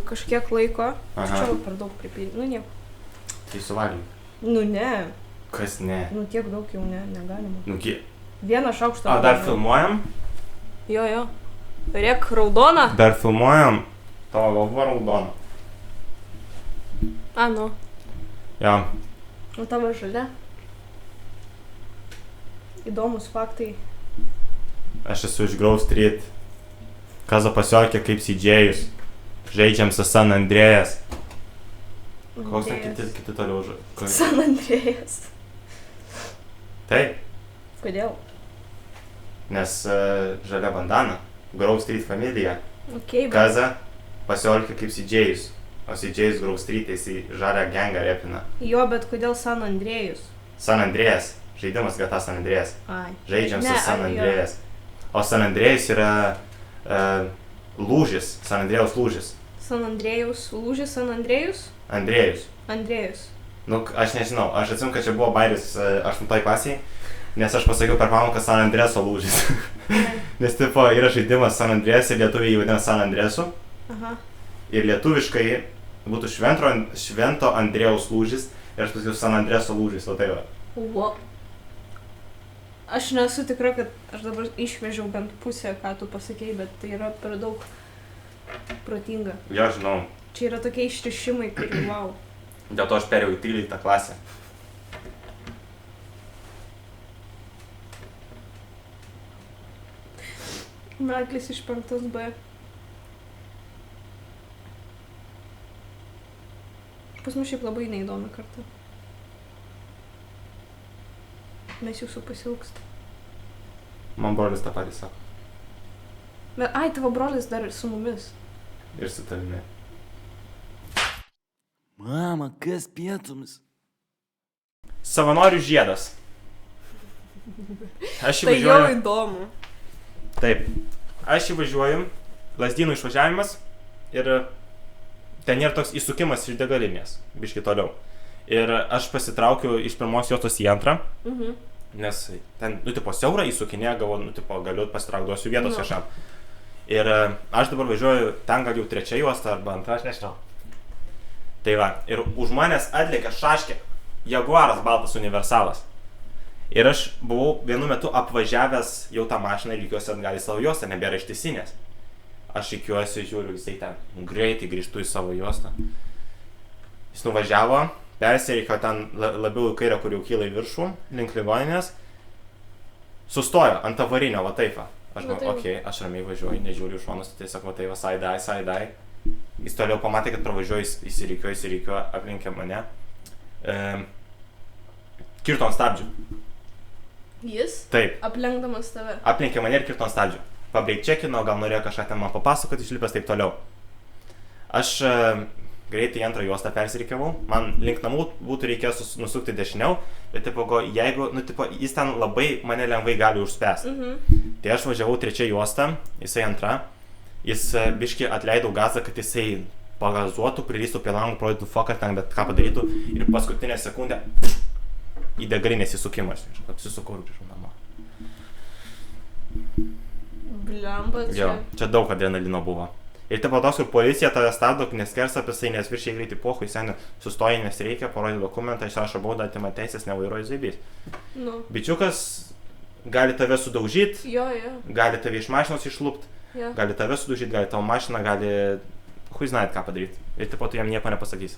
kažkiek laiko, Aha. čia per daug pripilti. Nu, nieko. Tai suvalgy. Nu, ne. Kas ne? Nu, tiek daug jau negalima. Nu, kiek? Vieną šaukštą. A, dar filmuojam? Jo. Rėk raudoną? Dar filmuojam? Tavo galva raudona. A, nu. Jo. O tavo žalia? Įdomus faktai. Aš esu iš Grove Street. Kazo pasiorkė kaip CJ'us. Žaidžiam su San Andrėjas. Koks ten kiti toliau žaidžiam? San Andrėjas. Taip, Kodėl? nes žalia bandana. Grove Street familija. Okay, bet... Kaza pasiorkė kaip CJ'us. O CJ'us Grove Street, jisai žalią gengą repina. Jo, bet kodėl San Andrėjus? San Andrėjas. Žaidimas GTA San Andrėjas. Ai. Žaidžiam Ne, su San jo. Andrėjas. O San Andrėjas yra lūžis. San Andrėjaus lūžis. San Andrėjus lūžis, San Andrėjus? Andrėjus. Andrėjus. Nu, aš nežinau. Aš atsimenu, kad čia buvo bairis 8 klasiai. Nes aš pasakiau per pamoką San Andrėso lūžis. Nes tipo yra žaidimas San Andrės ir lietuviai jį vadina San Andrėsu. Aha. Ir lietuviškai būtų Švento Andrėjaus lūžis. Ir aš pasakiau San Andrėso lūžis, o tai va. Uo. Aš nesu tikra, kad aš dabar išvežiau bent pusę, ką tu pasakėjai, bet tai yra per daug protinga. Jo, žinau. Čia yra tokie išrišimai, kurie wow. Dėl to aš perėjau į 13 klasę. Merklis iš 5B. Pas mus šiaip labai neįdomi karta. Mes jūsų pasiilgstam. Man brolis tą patį sako. Bet, ai, tavo brolis dar ir su mumis. Ir su tavimi. Mama, kas pietums? Savanorių žiedas. Aš Tai jau įvažiuoju. įdomu. Taip. Aš įvažiuoju. Lazdynų išvažiavimas. Ir ten yra toks įsukimas iš degalinės. Biški toliau. Ir aš pasitraukiu iš pirmos juostos į antrą. Nes ten, nu, tipo, siaurą įsukinė, galvoju, nu, tipo, galiu pasitraukduosiu vietos viešam. Ir aš dabar važiuoju, ten gal jau 3 juosta arba 2, aš nežinau. Tai va, ir už manęs atlėkė šaškė, Jaguaras baltas universalas. Ir aš buvau vienu metu apvažiavęs jau tą mašiną ir lygiuosi atgal į savo juostą, nebėra ištisinės. Aš lygiuosi, žiūriu, jisai ten, greitai grįžtu į savo juostą. Jis nuvažiavo, persirikio ten labiau į kairę, kur jau kyla į viršų, link ligoninės. Sustojo ant avarinio, va taip va. Aš galvoju, okei, aš ramiai važiuoju, nežiūriu iš šonos, tai tiesiog va taip va, saidai. Jis toliau pamatė, kad pravažiuoju, įsirikio, aplinkė mane. Kirto ant stabdžių. Jis? Taip. Aplenkdamas tave. Aplinkė mane ir kirto ant stabdžių. Pabreik čekino, gal norėjo kažką ten man papasakoti, išlipęs taip toliau. Aš greitai antrą juostą persirikiavau, man link namų būtų reikės nusukti dešiniau, bet tipo, jeigu, nu, tipo, jis ten labai mane lengvai gali užspęsti. Tai aš važiavau trečią juostą, jisai antra, jis biški atleidau gazą, kad jisai pagazuotų, prilystų prie langų, parodytų foką ten, bet ką padarytų ir paskutinę sekundę į degalinės įsukimas. Apsisukau ir grįžau namo. Blemba, Jo, čia daug adrenalino buvo. Ir taip pat toks, kur policija tave stabdo, neskersa apie tai, nes viršiai greitai pohui, seniai sustoji, nes reikia, parodė dokumentą, išrašo baudą, atima teisės, nevairuoji zaibys. Nu. Bičiukas gali tave sudaužyti, Jo. gali tave iš mašinos išlupti, Jo. gali tave sudaužyti, gali tavo mašiną, gali... Hui žinai, ką padaryti. Ir taip pat tu jam nieko nepasakysi.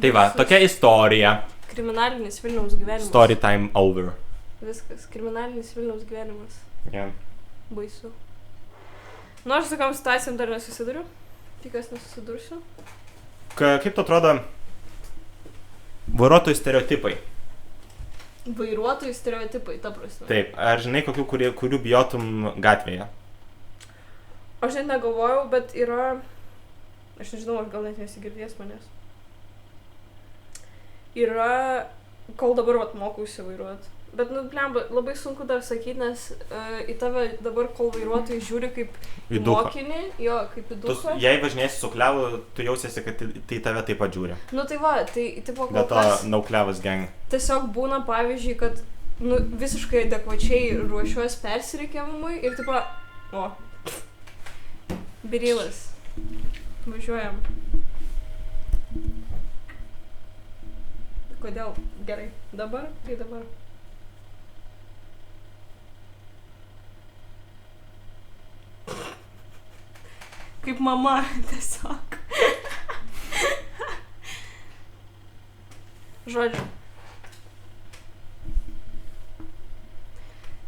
Tai va, tokia istorija. Kriminalinis Vilniaus gyvenimas. Story time over. Viskas. Kriminalinis Vilniaus gyvenimas. Yeah. Baisu. Nu, aš tokiam situacijom dar nesusiduriu. Tikiuosi nesusidursiu. Kaip tu atrodo vairuotojų stereotipai? Vairuotojų stereotipai, ta prasme. Taip, ar žinai, kurių bijotum gatvėje? Aš net negalvojau, bet yra... Aš nežinau, aš gal net nesigirdės manęs. Yra... Kol dabar vat mokausi vairuoti. Bet, nu, blemba, labai sunku dar sakyti, nes į tave dabar, kol vairuotojai žiūri kaip Į duchą. mokinį, jo, kaip į duchą. Jei važinėsi su klevu, tu jausiesi, kad tai tave taip pat žiūri. Nu, tai va, tai, tipo, Bet kol to kas no klevas gang. tiesiog būna, pavyzdžiui, kad, nu, visiškai adekvačiai ruošiuos persirikiavimui ir, tipo, o, birilas. Važiuojam. Kodėl? Gerai. Dabar? Tai dabar. Kaip mama, tiesiog. Žodžiu.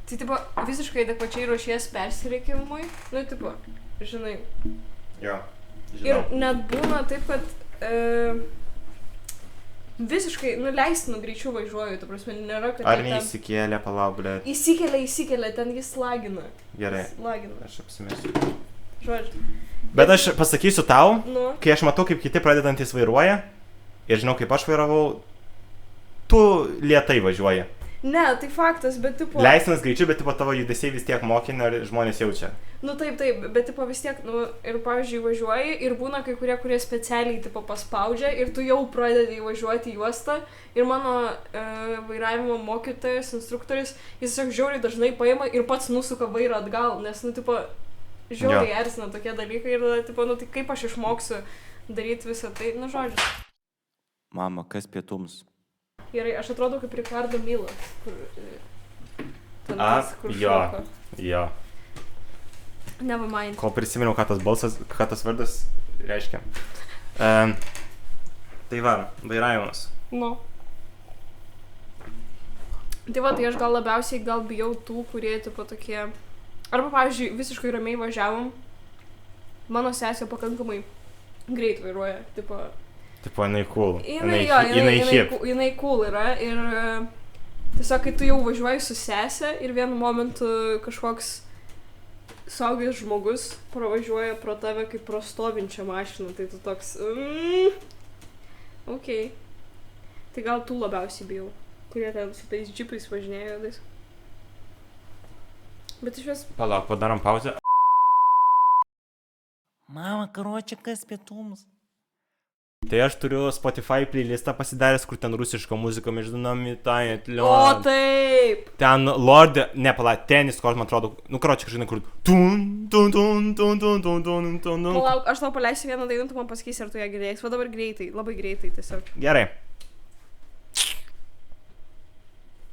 Tai, tipo, visiškai adekvačiai ruošies persiriekimui. Nu, tipo, žinai. Jo. Ir net būna taip, kad visiškai, nu, leistinu greičiau važiuoju, tu prasme, nėra, kad... Ar neįsikėlė, palauk, blėt. Įsikėlė, ten jis lagina. Gerai. Lagina. Aš apsimesiu. Žodžiu. Bet aš pasakysiu tau, Nu, kai aš matau, kaip kiti pradedantis vairuoja, ir žinau, kaip aš vairavau, tu lėtai važiuoji. ne, tai faktas, bet, tipo... Leistinas greičiu, bet tipo, tavo judesiai vis tiek mokina ir žmonės jaučia. Nu, taip, bet, tipo, vis tiek, nu, ir, pavyzdžiui, važiuoji ir būna kai kurie specialiai, tipo, paspaudžia ir tu jau pradedi važiuoti juostą ir mano vairavimo mokytojas, instruktorius, jis tiesiog žiauriai dažnai paima ir pats nusuka vairą atgal, nes, nu, tipo, žiauriai erzina tokie dalykai ir, tipo, nu, tai kaip aš išmoksiu daryti visą tai, nu, žodžiu. Mama, kas pietums? Gerai, aš atrodau kaip Ricardo Milas, kur... ten A, tas, kur jo. šoka. Jo. Never mind. Kol prisiminiau, ką tas balsas, ką tas vardas reiškia. Tai va, vairavimas. Nu. Tai va, tai aš gal labiausiai bijau tų, kurie, tipo, tokie... Arba, pavyzdžiui, visiškai ramiai važiavom. Mano sesė pakankamai greit vairuoja, tipo... Tipo, jinai cool. Jinai cool yra ir tiesiog, kai tu jau važiuoji su sesė ir vienu momentu kažkoks suaugęs žmogus pravažiuoja pro tave kaip pro stovinčią mašiną, tai tu toks... Okei. Tai gal tų labiausiai bijau, kurie ten su tais džipais važinėjo juodais. Bet iš vis... Palauk, padarom pauzę. Mama, karočią, kas pietums? Tai aš turiu Spotify playlistą pasidaręs, kur ten rusiška muzika, meždinami, tai, O, taip! ten Lord, ne, tenis, kur man atrodo, nu, karočią, žinai, kur Palauk, aš tau paleisiu vieną dainą, tu man pasakysi, ar tu ją girdėjai. Va dabar greitai, labai greitai tiesiog. Gerai.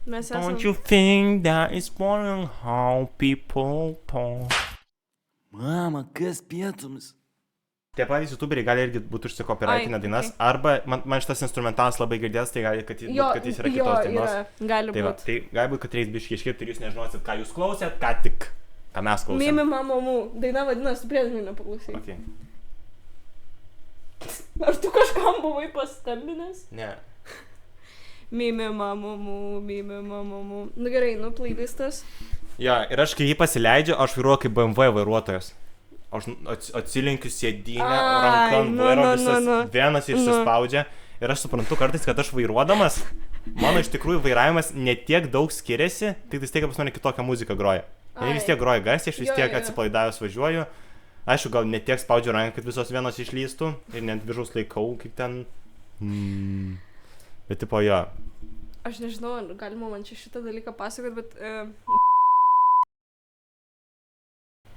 Mes esam... Don't you think that is boring how people talk? Mama, kas pietums? Tie patys youtuberiai gali irgi būti užsikopiraitinę dainas, okay. Arba man šitas instrumentalas labai girdės, tai gali, kad jis yra kitos dainos. Gali Tai va, būt. tai gali būti, kad reiks biškiai iškirpti ir jūs nežinosit, ką jūs klausėt, ką tik, ką mes klausėm. Mimi mamamų. Daina vadinasi, tu priedami nepaklausai. Okay. Ar tu kažkam buvai paskambinęs? Ne. Mimi mamamų. Nu gerai, nu playlistas. Ja, ir aš kai jį pasileidžiu, aš vairuoju kaip BMW vairuotojas. aš atsilenkiu sėdynę, Ai, ranką ant nu, vairo, nu, visas nu, nu. venas išsispaudžia. Ir aš suprantu kartais, kad aš vairuodamas, mano iš tikrųjų vairavimas netiek daug skiriasi, tik tai pas mane kitokią muziką groja. Jie vis tiek groja garsiai, aš vis Jo, tiek jo. atsipalaidavęs važiuoju. Aišku, gal netiek spaudžiu ranką, kad visos vienos išlystų ir net viršaus laikau, kaip ten. Bet tipo jo. Aš nežinau, ar galima man čia šitą dalyką pasakot, bet...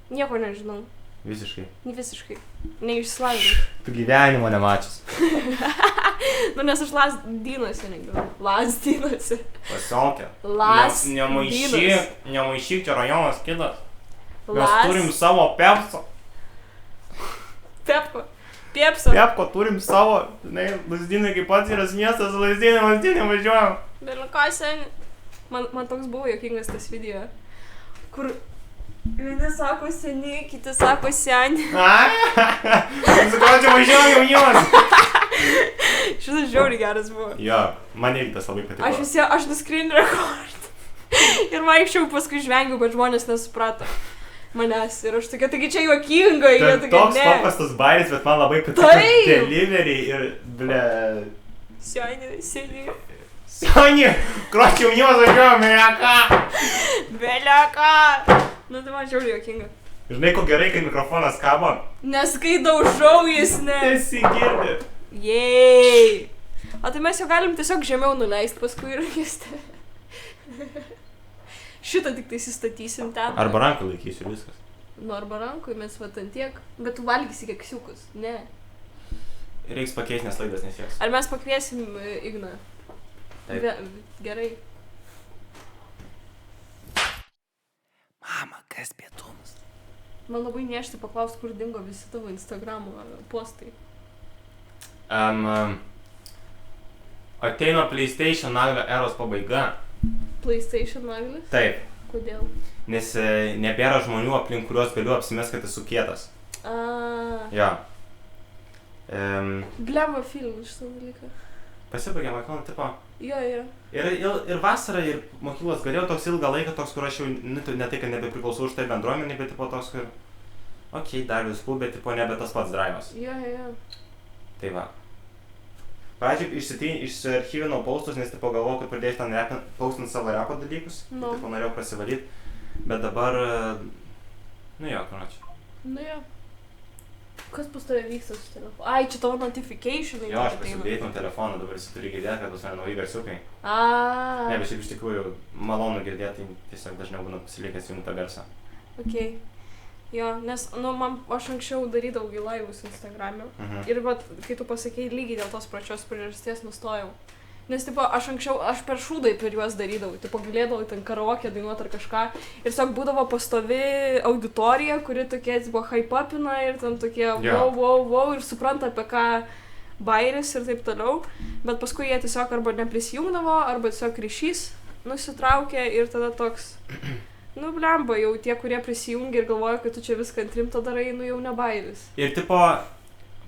Nieko nežinau. Visiškai. Visiškai. Neišsilavinau. Tu gyvenimo nemačius. Nu, nes aš lasdynuose negyvenu. Lasdynuose. Pasiolkė. Lasdynuose. Nemaišyk, čia rajonas kitas. Mes turim savo Pepso. Pepko. Pepso. Pepko turim savo. Lazdynai kaip pats yra miestas, lazdynai važiuojam. Bet ką seni? Man toks buvo juokingas tas video. Kur vieni sako seni, kiti sako seni. Su ko čia važiuojam jaunimas? Šitas žiauriai geras buvo. Jo, man irgi tas labai patiko. Aš nuskrin rekord. Ir vaikščiau, paskui žvengiau, bet žmonės nesuprato manęs. Ir aš tokia, taigi čia juokinga. Tai toks paprastas bairis, bet man labai patiko delivery ir ble... Seni. Seni, kroč jaunimas važiuojam, beleka. Beleka. Nu, tai man žiauriai juokinga. Žinai, ko gerai, kai mikrofonas kabo? Nes kai daužau, jis Nesigirdi. Jei. O tai mes jau galim tiesiog žemiau nuleisti paskui ir kesti. Šitą tik tai įstatysim ten. Arba rankų laikysiu viskas. Nu, arba rankui mes vat ant tiek. Bet tu valgysi keksiukus. Ne. Reiks pakeisti, nes laidas nesieks. Ar mes pakviesim Igną? Taip. Gerai. Mama, kas pietums? Man labai niešti paklausti, kur dingo visi tavo Instagramo postai. Ateina PlayStation naglio eros pabaiga. PlayStation naglis? Taip. Kodėl? Nes nebėra žmonių, aplink kuriuos galiu apsimest, kad esu kietas. Jo. Blemba film šitą dalyką. Pasibaigė mokykla, tipo. Jo. Ir vasarą, ir mokyklos galėjau toks ilgą laiką, toks, kur aš jau ne tai, kad nebepriklausau už tai bendruomenį, bet tipo toks, kur... Okei, dar vis klub, bet tipo nebe tas pats drivas. Jo. Tai va. Pradžiai išsiarchyvinau postus, nes tipo galvojau, kad pradėjau ten postinti savo repo dalykus. No. Tipo norėjau prasivalyti. Bet dabar... Nu jo, kanačiai. Nu jo. Kas pas tave vyksta su telefonu? Ai, čia tavo notificationai. Jo, aš pasigreitinau telefoną, dabar jis turi girdėti, kad pas mane nauji garsiukai. Ne, bet šiaip iš tikrųjų malonu girdėti, tai tiesiog dažniau būna pasilikęs jungtą garsą. Okei. Jo, nes, nu, aš anksčiau darydavau laivus Instagram'e. Ir vat, kai tu pasakei, lygiai dėl tos pačios priežasties nustojau. Nes, tipo, aš per šūdai per juos darydavau. Tipo, galėdavau ten karaoke dainuoti ar kažką. Ir tiesiog būdavo pastovi auditorija, kuri tokie, tipo, hype-upina ir ten tokie wow, ir supranta apie ką bairis ir taip toliau. Bet paskui jie tiesiog arba neprisijungdavo, arba tiesiog ryšys nusitraukė ir tada toks... Nu, blemba, jau tie, kurie prisijungia ir galvoja, kad tu čia viską ant rimto darai, nu jau nebairis. Ir tipo,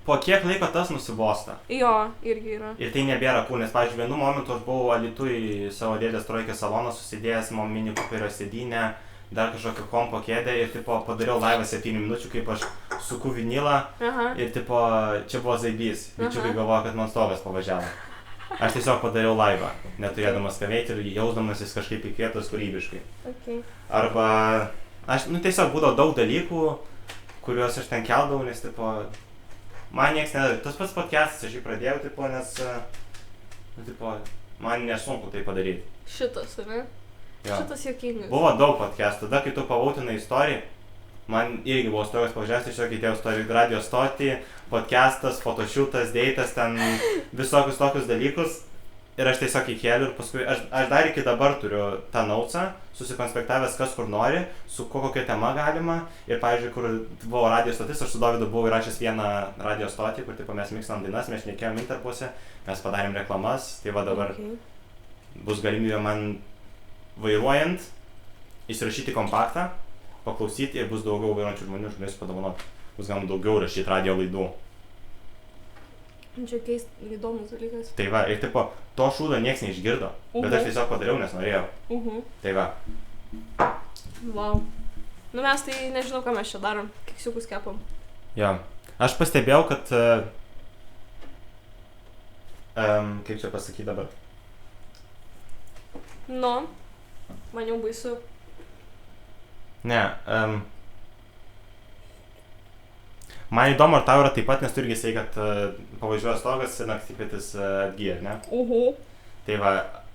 po kiek laiko tas nusibosta. Jo, irgi yra. Ir tai nebėra cool, nes, pavyzdžiui, vienu momentu aš buvau Alytuj savo dėdės trojkės saloną susidėjęs mini kuperio sėdynę, dar kažkokio kompo kėdę ir tipo padariau laivą 7 minučių, kaip aš suku vinilą. Ir tipo, čia buvo zaibys. Bičiukai galvoja, kad man stogas pavažiavo. Aš tiesiog padariau laivą, neturėdamas ką veikti ir jausdamasis kažkaip įkvėptas kūrybiškai. Okay. Arba, tiesiog būdavo daug dalykų, kuriuos aš ten keldavau, nes, tipo, man nieks nedarė. Tas pats podcastas aš jį pradėjau, tipo, nes, tipo, man nesunku tai padaryti. Šitas, ne? Jo. Šitas juokingas. Buvo daug podcastų, tada, kai tu pavautinai istoriją, man irgi buvo stogas pavažiavęs, tiesiog įdėjau radio stotį, podcastas, fotoshootas, deitas, ten visokius tokius dalykus. Ir aš tiesiog įkėliu ir paskui, aš dar iki dabar turiu tą naucą, susikonspektavęs kas kur nori, su kokia tema galima. Ir pavyzdžiui, kur buvo radio stotis, aš su Dovydu buvau įrašęs vieną radio stotį, kur tipo, mes miksam dainas, mes šnekėjom interpuose, mes padarėm reklamas. Tai va dabar bus galimybė man vairuojant įsirašyti kompaktą, paklausyti ir bus daugiau vairuojančių žmonių, žmonės padovanoti. Bus galima daugiau rašyti radio laidų. Čia įdomus dalykas. Tai va, ir tipo, to šūdo nieks neišgirdo, bet aš tiesiog padariau, nes norėjau. Tai va. Wow. Nu mes tai nežinau, ką mes čia darom. Keksiukus kepam. Jo. Aš pastebėjau, kad... kaip čia pasakyti dabar? Nu, man jau baisu. Ne. Man įdomu, ar tau yra taip pat, nes tu irgi sei, kad pavažiuoja stogas ir naktypėtis atgyja, ne? Tai va,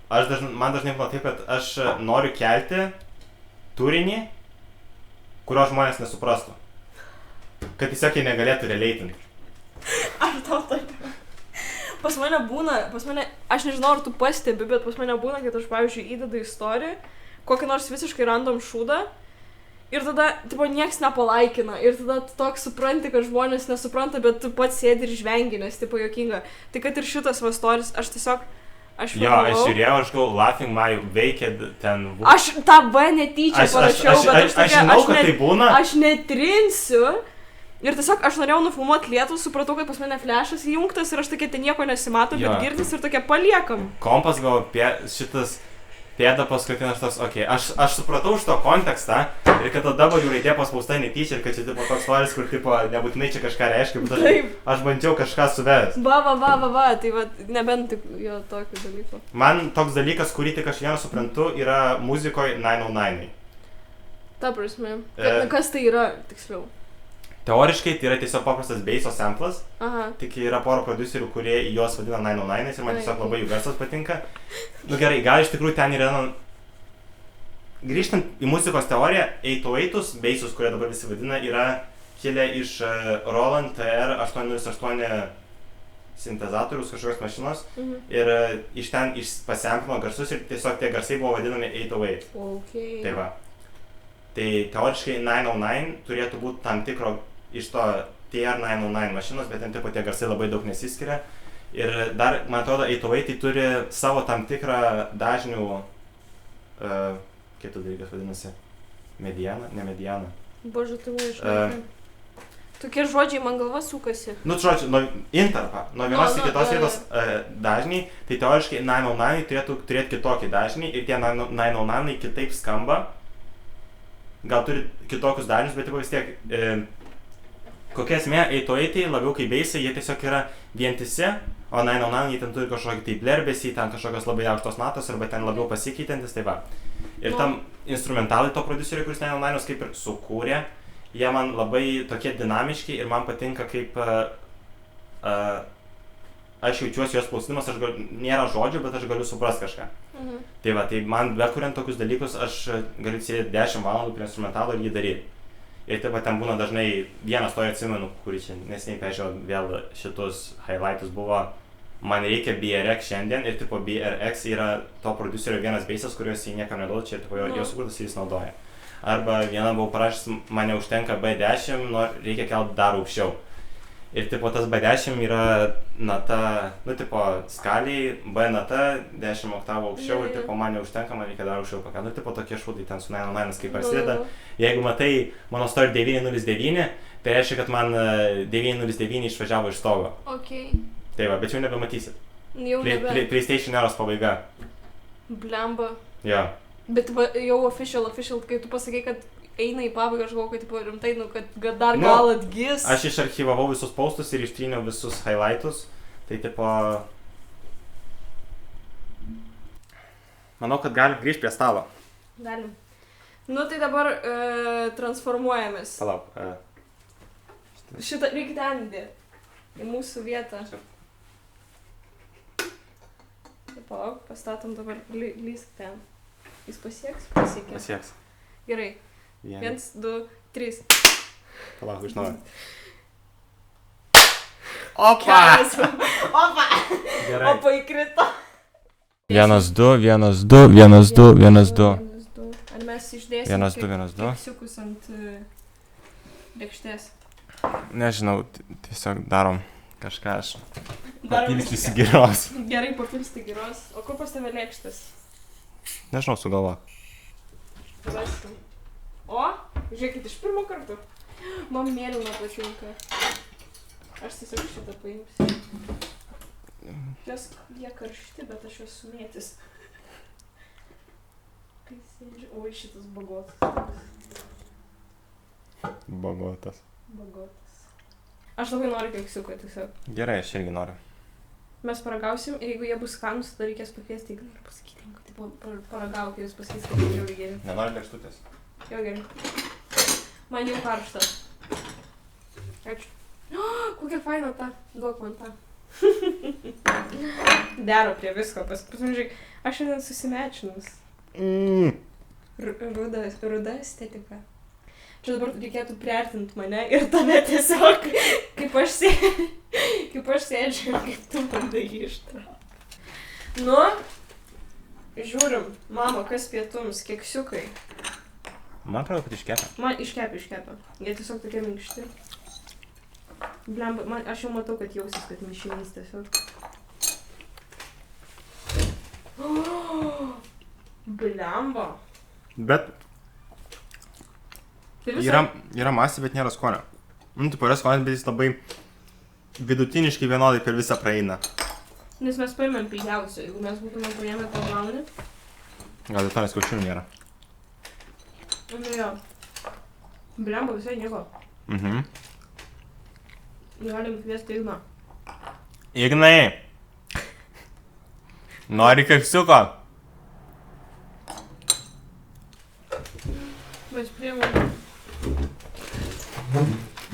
man dažnai būna taip, kad aš noriu kelti turinį, kurio žmonės nesuprastų. Kad tiesiog jie negalėtų releitinti. Aš tau toliau. Pas mane būna, aš nežinau, ar tu pastebi, bet pas mane būna, kad aš, pavyzdžiui, įdedu į istoriją, kokį nors visiškai random šūdą, ir tada, tipo, nieks nepalaikina, ir tada tu toks supranti, kad žmonės nesupranta, bet tu pats sėdi ir žvengi, nes, tipo, juokinga. Tai kad ir šitas va storis, aš tiesiog, Jo, aš žiūrėjau, aš galvoju, Laughing My veikia ten... Aš tą B netyčia parašiau, bet aš tokia, žinau, kad tai būna. Aš netrinsiu. Ir tiesiog aš norėjau nufilmuoti lietų, supratau, kad pas mane flešas įjungtas ir aš tokia, ten nieko nesimato, bet girdis ir tokia paliekam. Kompas gal šitas pėda paskutinis toks, okei, aš supratau šito kontekstą ir kad tada jau raidė paspausta netyčia ir kad čia tipo toks storis, kur tipo nebūtinai čia kažką reiškia, bet aš bandžiau kažką suvest. Va, tai va, nebent tik jo tokių dalykų. Man toks dalykas, kurį tik aš vieną suprantu, yra muzikoje 909. Ta prasme, kas tai yra, tiksliau? Teoriškai tai yra tiesiog paprastas beiso samplas, tik yra pora prodiuserių, kurie juos vadina 909 ir man tiesiog labai jų garsas patinka. Nu gerai, gal iš tikrųjų ten yra, grįžtant į muzikos teoriją, 808 beisus, kurie dabar visi vadina, yra kilę iš Roland TR-808 sintezatorius kažkokios mašinos ir iš ten pasamplino garsus ir tiesiog tie garsai buvo vadinami 808. Okay. Tai va. Tai teoriškai 909 turėtų būti tam tikro iš to TR-909 mašinos, bet ten tipo tie garsai labai daug nesiskiria. Ir dar, man atrodo, 808 turi savo tam tikrą dažnių, kaip tas dalykas vadinasi, medianą, ne medianą. Bože, tu išmokė. Tokie žodžiai man galva sukasi. Nu, žodžiu, intarpą, nuo vienos iki kitos vietos dažniai, tai teoriškai 909 turėtų turėti kitokį dažnį ir tie 909 kitaip skamba. Gal turi kitokius dažnius, bet vis tiek, kokia esmė 808 labiau kaip beisai, jie tiesiog yra vientisi, o 909 jie ten turi kažkokį taip blerbesį, ten kažkokios labai aukštos natos arba ten labiau pasikeitantis, tai va. Ir tam instrumentalai to prodiuserio, kuris 909 kaip ir sukūrė, jie man labai tokie dinamiški ir man patinka kaip aš jaučiuosi jos klausydamas, nėra žodžių, bet aš galiu suprasti kažką. Tai va, tai man bekuriant tokius dalykus, aš galiu sėdėti 10 valandų prie instrumentalo ir jį daryti. Ir taip pat ten būna dažnai, vienas to atsimenu, kurį čia neseniai peržiūrėjau vėl šitus highlightus buvo, man reikia BRX šiandien ir tipo BRX yra to prodiuserio vienas beisas, kuriuos jį niekam neduoda, čia tipo jo sukurtas ir jis naudoja. Arba vieną buvau parašęs, man neužtenka B10, reikia kelti dar aukščiau. Ir tipo tas B10 yra nata, nu tipo skaliai, B nata, 10 oktavų aukščiau ir tipo man neužtenka, man reikia dar aukščiau pakelti. Nu tipo tokie šūdai ten su 909 kaip prasideda. Jeigu matai mano story 909, tai reiškia, kad man 909 išvažiavo iš stogo. Okay. Tai va, bet jau nebematysit. Jau nebe. PlayStation eros pabaiga. Blemba. Jo. Bet jau official, kai tu pasakai, kad eina į pabaigą, aš galvoju, kad tipo, rimtai, kad dar gal atgis. Aš išarchyvavau visus postus ir ištryniau visus highlightus. Tai tipo... Manau, kad galim grįžti prie stalo. Galim. Nu tai dabar transformuojamės. Palauk. Šitą reikia ten įdėti. Į mūsų vietą. Palauk, pastatom dabar, lysk ten. Jis pasieks? Pasiekė. Pasieks. Gerai. 1, 2, 3. Palauk, iš naujo. Opa! Opa! Gerai. Opa, įkrito. 1, 2, 1, 2, 1, 2, 1, 2. Ar mes išdėsim 1, 2, 1, 2. keksiukus ant lėkštės? Nežinau, tiesiog darom kažką aš. Papilstysi giros. Gerai, papilsty giros. O kur pas tave lėkštės? Nežinau, sugalvok. Rasim. O, žiūrėkit, iš pirmo karto. Man mėlyna patinka. Aš tiesiog šitą paimsiu. Jie karšti, bet aš juos sumėtis. Kai sėdžiu... Oi, šitas bagotas. Bogotas. Bagotas. Aš labai noriu keksiuką tiesiog. Gerai, aš irgi noriu. Mes paragausim ir jeigu jie bus skanus, tada reikės pakviesti Igną ir pasakyti, kad tipo, paragauk, jūs pasakys, kad jau geri. Nenori lėkštutės? Jau gerai. Man jau karšta. Ačiū. Kokia faina ta. Duok man tą. Dero prie visko. Pasimžiūrėk, aš šiandien susimečinus. Ruda estetika. Čia dabar reikėtų priartinti mane ir tave tiesiog, kaip aš sėdžiu ir kaip tu bandai ištraukti. Nu, žiūrim, mama, kas pietums, keksiukai. Man atrodo, kad iškepė. Man iškepė. Jie tiesiog tokie minkšti. Blemba, aš jau matau, kad jausis, kad mišinys tiesiog. Blemba. Bet yra masė, bet nėra skonio. Tipo, yra skonis, bet jis labai vidutiniškai vienodai per visą praeina. Nes mes paėmėm pigiausią, jeigu mes būtume paėmę tą braunį. Gal dėl to, nes kiaušinių nėra. Nu jo. Blemba, visai nieko. Galim kviesti Igną. Ignai! Nori keksiuko? Mes priėmėm.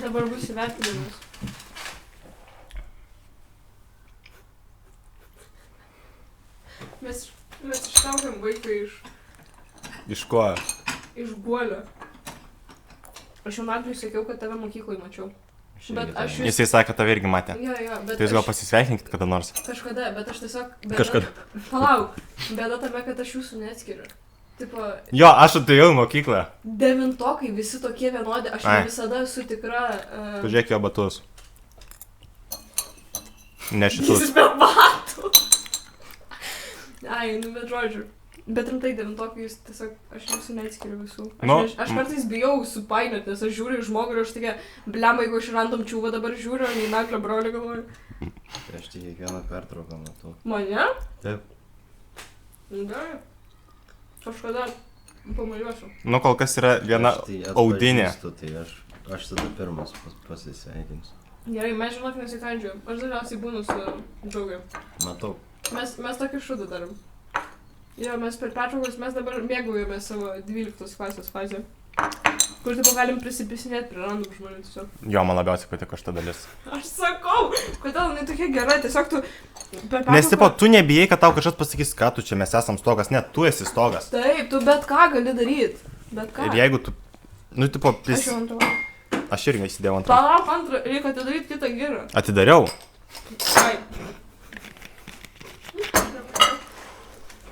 Dabar bus įvertinimas. Mes ištraukiam vaiką Iš ko? iš guolio. Aš jau Nagliui sakiau, kad tave mokyklai mačiau. Bet aš jūs... Jisai sakė, kad tave irgi matė. Jo, bet Tai jūs gal pasisveikinkit kada nors? Kažkada, bet aš tiesiog... Kažkada. Palauk, bėda tame, kad aš jūsų neatskiriu. Tipo... Jo, aš atėjau į mokyklą. Devintokai visi tokie vienodi, aš ne visada esu tikra... Pažiūrėk jo batus. Ne šitus. Jis be batų. Ai, nu bet žodžiu. Bet rimtai devintokai jūs tiesiog, aš jūsų neatskiriu visų. Aš kartais bijau supainioti, nes aš žiūriu į žmogų ir aš tokia, blemba, jeigu aš random čiūvą dabar žiūriu, o ne į Naglio brolį galvoju. Tai aš tik kiekvieną pertrauką matau. Mane? Taip. Gerai. Kažkada pamaliuosiu. Nu, kol kas yra viena audinė. Tai aš tada pirmas pasisveikinsiu. Gerai, mes žinok nesikandžiu. Aš dažniausiai būnu su draugai. Matau. Mes tokį šūdą darom. Jo, mes per pertraukas, mes dabar mėgaujame savo 12 klasės fazę. Kur tipo galim prisipisinėti prie random žmonių tiesiog. Jo, man labiausiai patiko šita dalis. Aš sakau, kodėl jinai tokia gera, tiesiog tu per pertrauką... Nes tipo, tu nebijai, kad tau kažkas pasakys, ką tu čia, mes esam stogas, ne, tu esi stogas. Taip, tu bet ką gali daryt. Bet ką. Ir jeigu tu, nu, tipo, Aš jau antrą. Aš irgi įsidėjau antrą. Palauk antrą, reikia atidaryti kitą girą. Atidariau. Ai.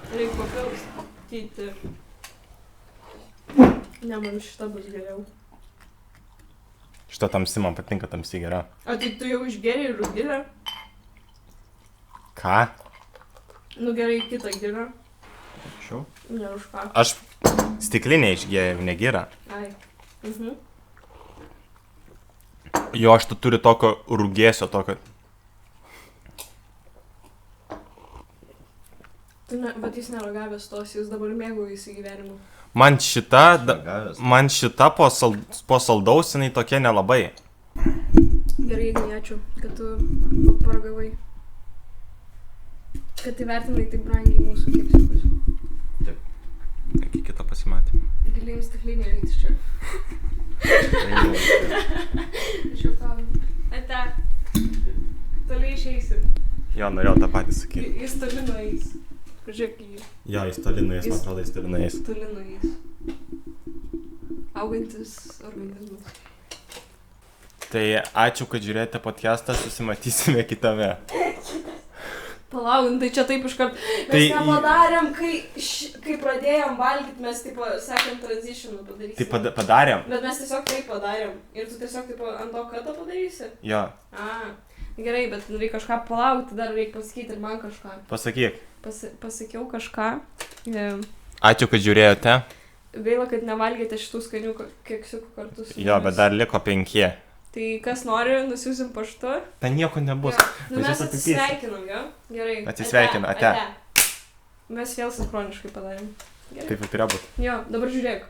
Reikia papilstyti. Ne, man šita bus geriau. Šita tamsi, man patinka tamsi gera. O tai tu jau išgėrei rugilę? Ką? Nu gerai, kitą girą. Ačiū. Ne už ką. Aš stiklinę išgėriau, ne girą. Ai. Jo, aš tu turi tokio rūgėsio, tokio... Bet jis neragavęs tos, jis dabar mėgaujasi gyvenimu. Man šita po saldaus jinai tokia nelabai. Gerai, Ignai, ačiū, kad tu paragavai. Kad įvertinai taip brangiai mūsų keksiukus. Taip. Iki kito pasimatė. Giliai stiklinė reiks čia. Ačiū kavą. Ate. Toliai išeisi. Jo, norėjau tą patį sakyti. Jis toli nueis. Žiūrėk jį. Jo, jis toli nueis, man atrodo, jis toli nueis. Toli nueis. Augantis organizmas. Tai ačiū, kad žiūrėjote podcastą, susimatysime kitame. Palauk, tai čia taip iškart. Mes nepadarėm, kai pradėjom valgyti, mes taip second transitionų padarysim. Tai padarėm? Bet mes tiesiog taip padarėm. Ir tu tiesiog taip ant to kato padarysi? Jo. Gerai, bet reikia kažką palaukti, dar reikia pasakyti ir man kažką. Pasakyk. Pasakiau kažką. Ačiū, kad žiūrėjote. Gaila, kad nevalgėte šitų skanių keksiukų kartu su mumis. Jo, bet dar liko 5. Tai kas nori, nusiųsim paštu. Ten nieko nebus. Nu, mes atsisveikinam, jo? Gerai. Atsisveikinam, ate. Mes vėl sinchroniškai padarėm. Gerai. Taip ir turėjo būti. Jo, dabar žiūrėk.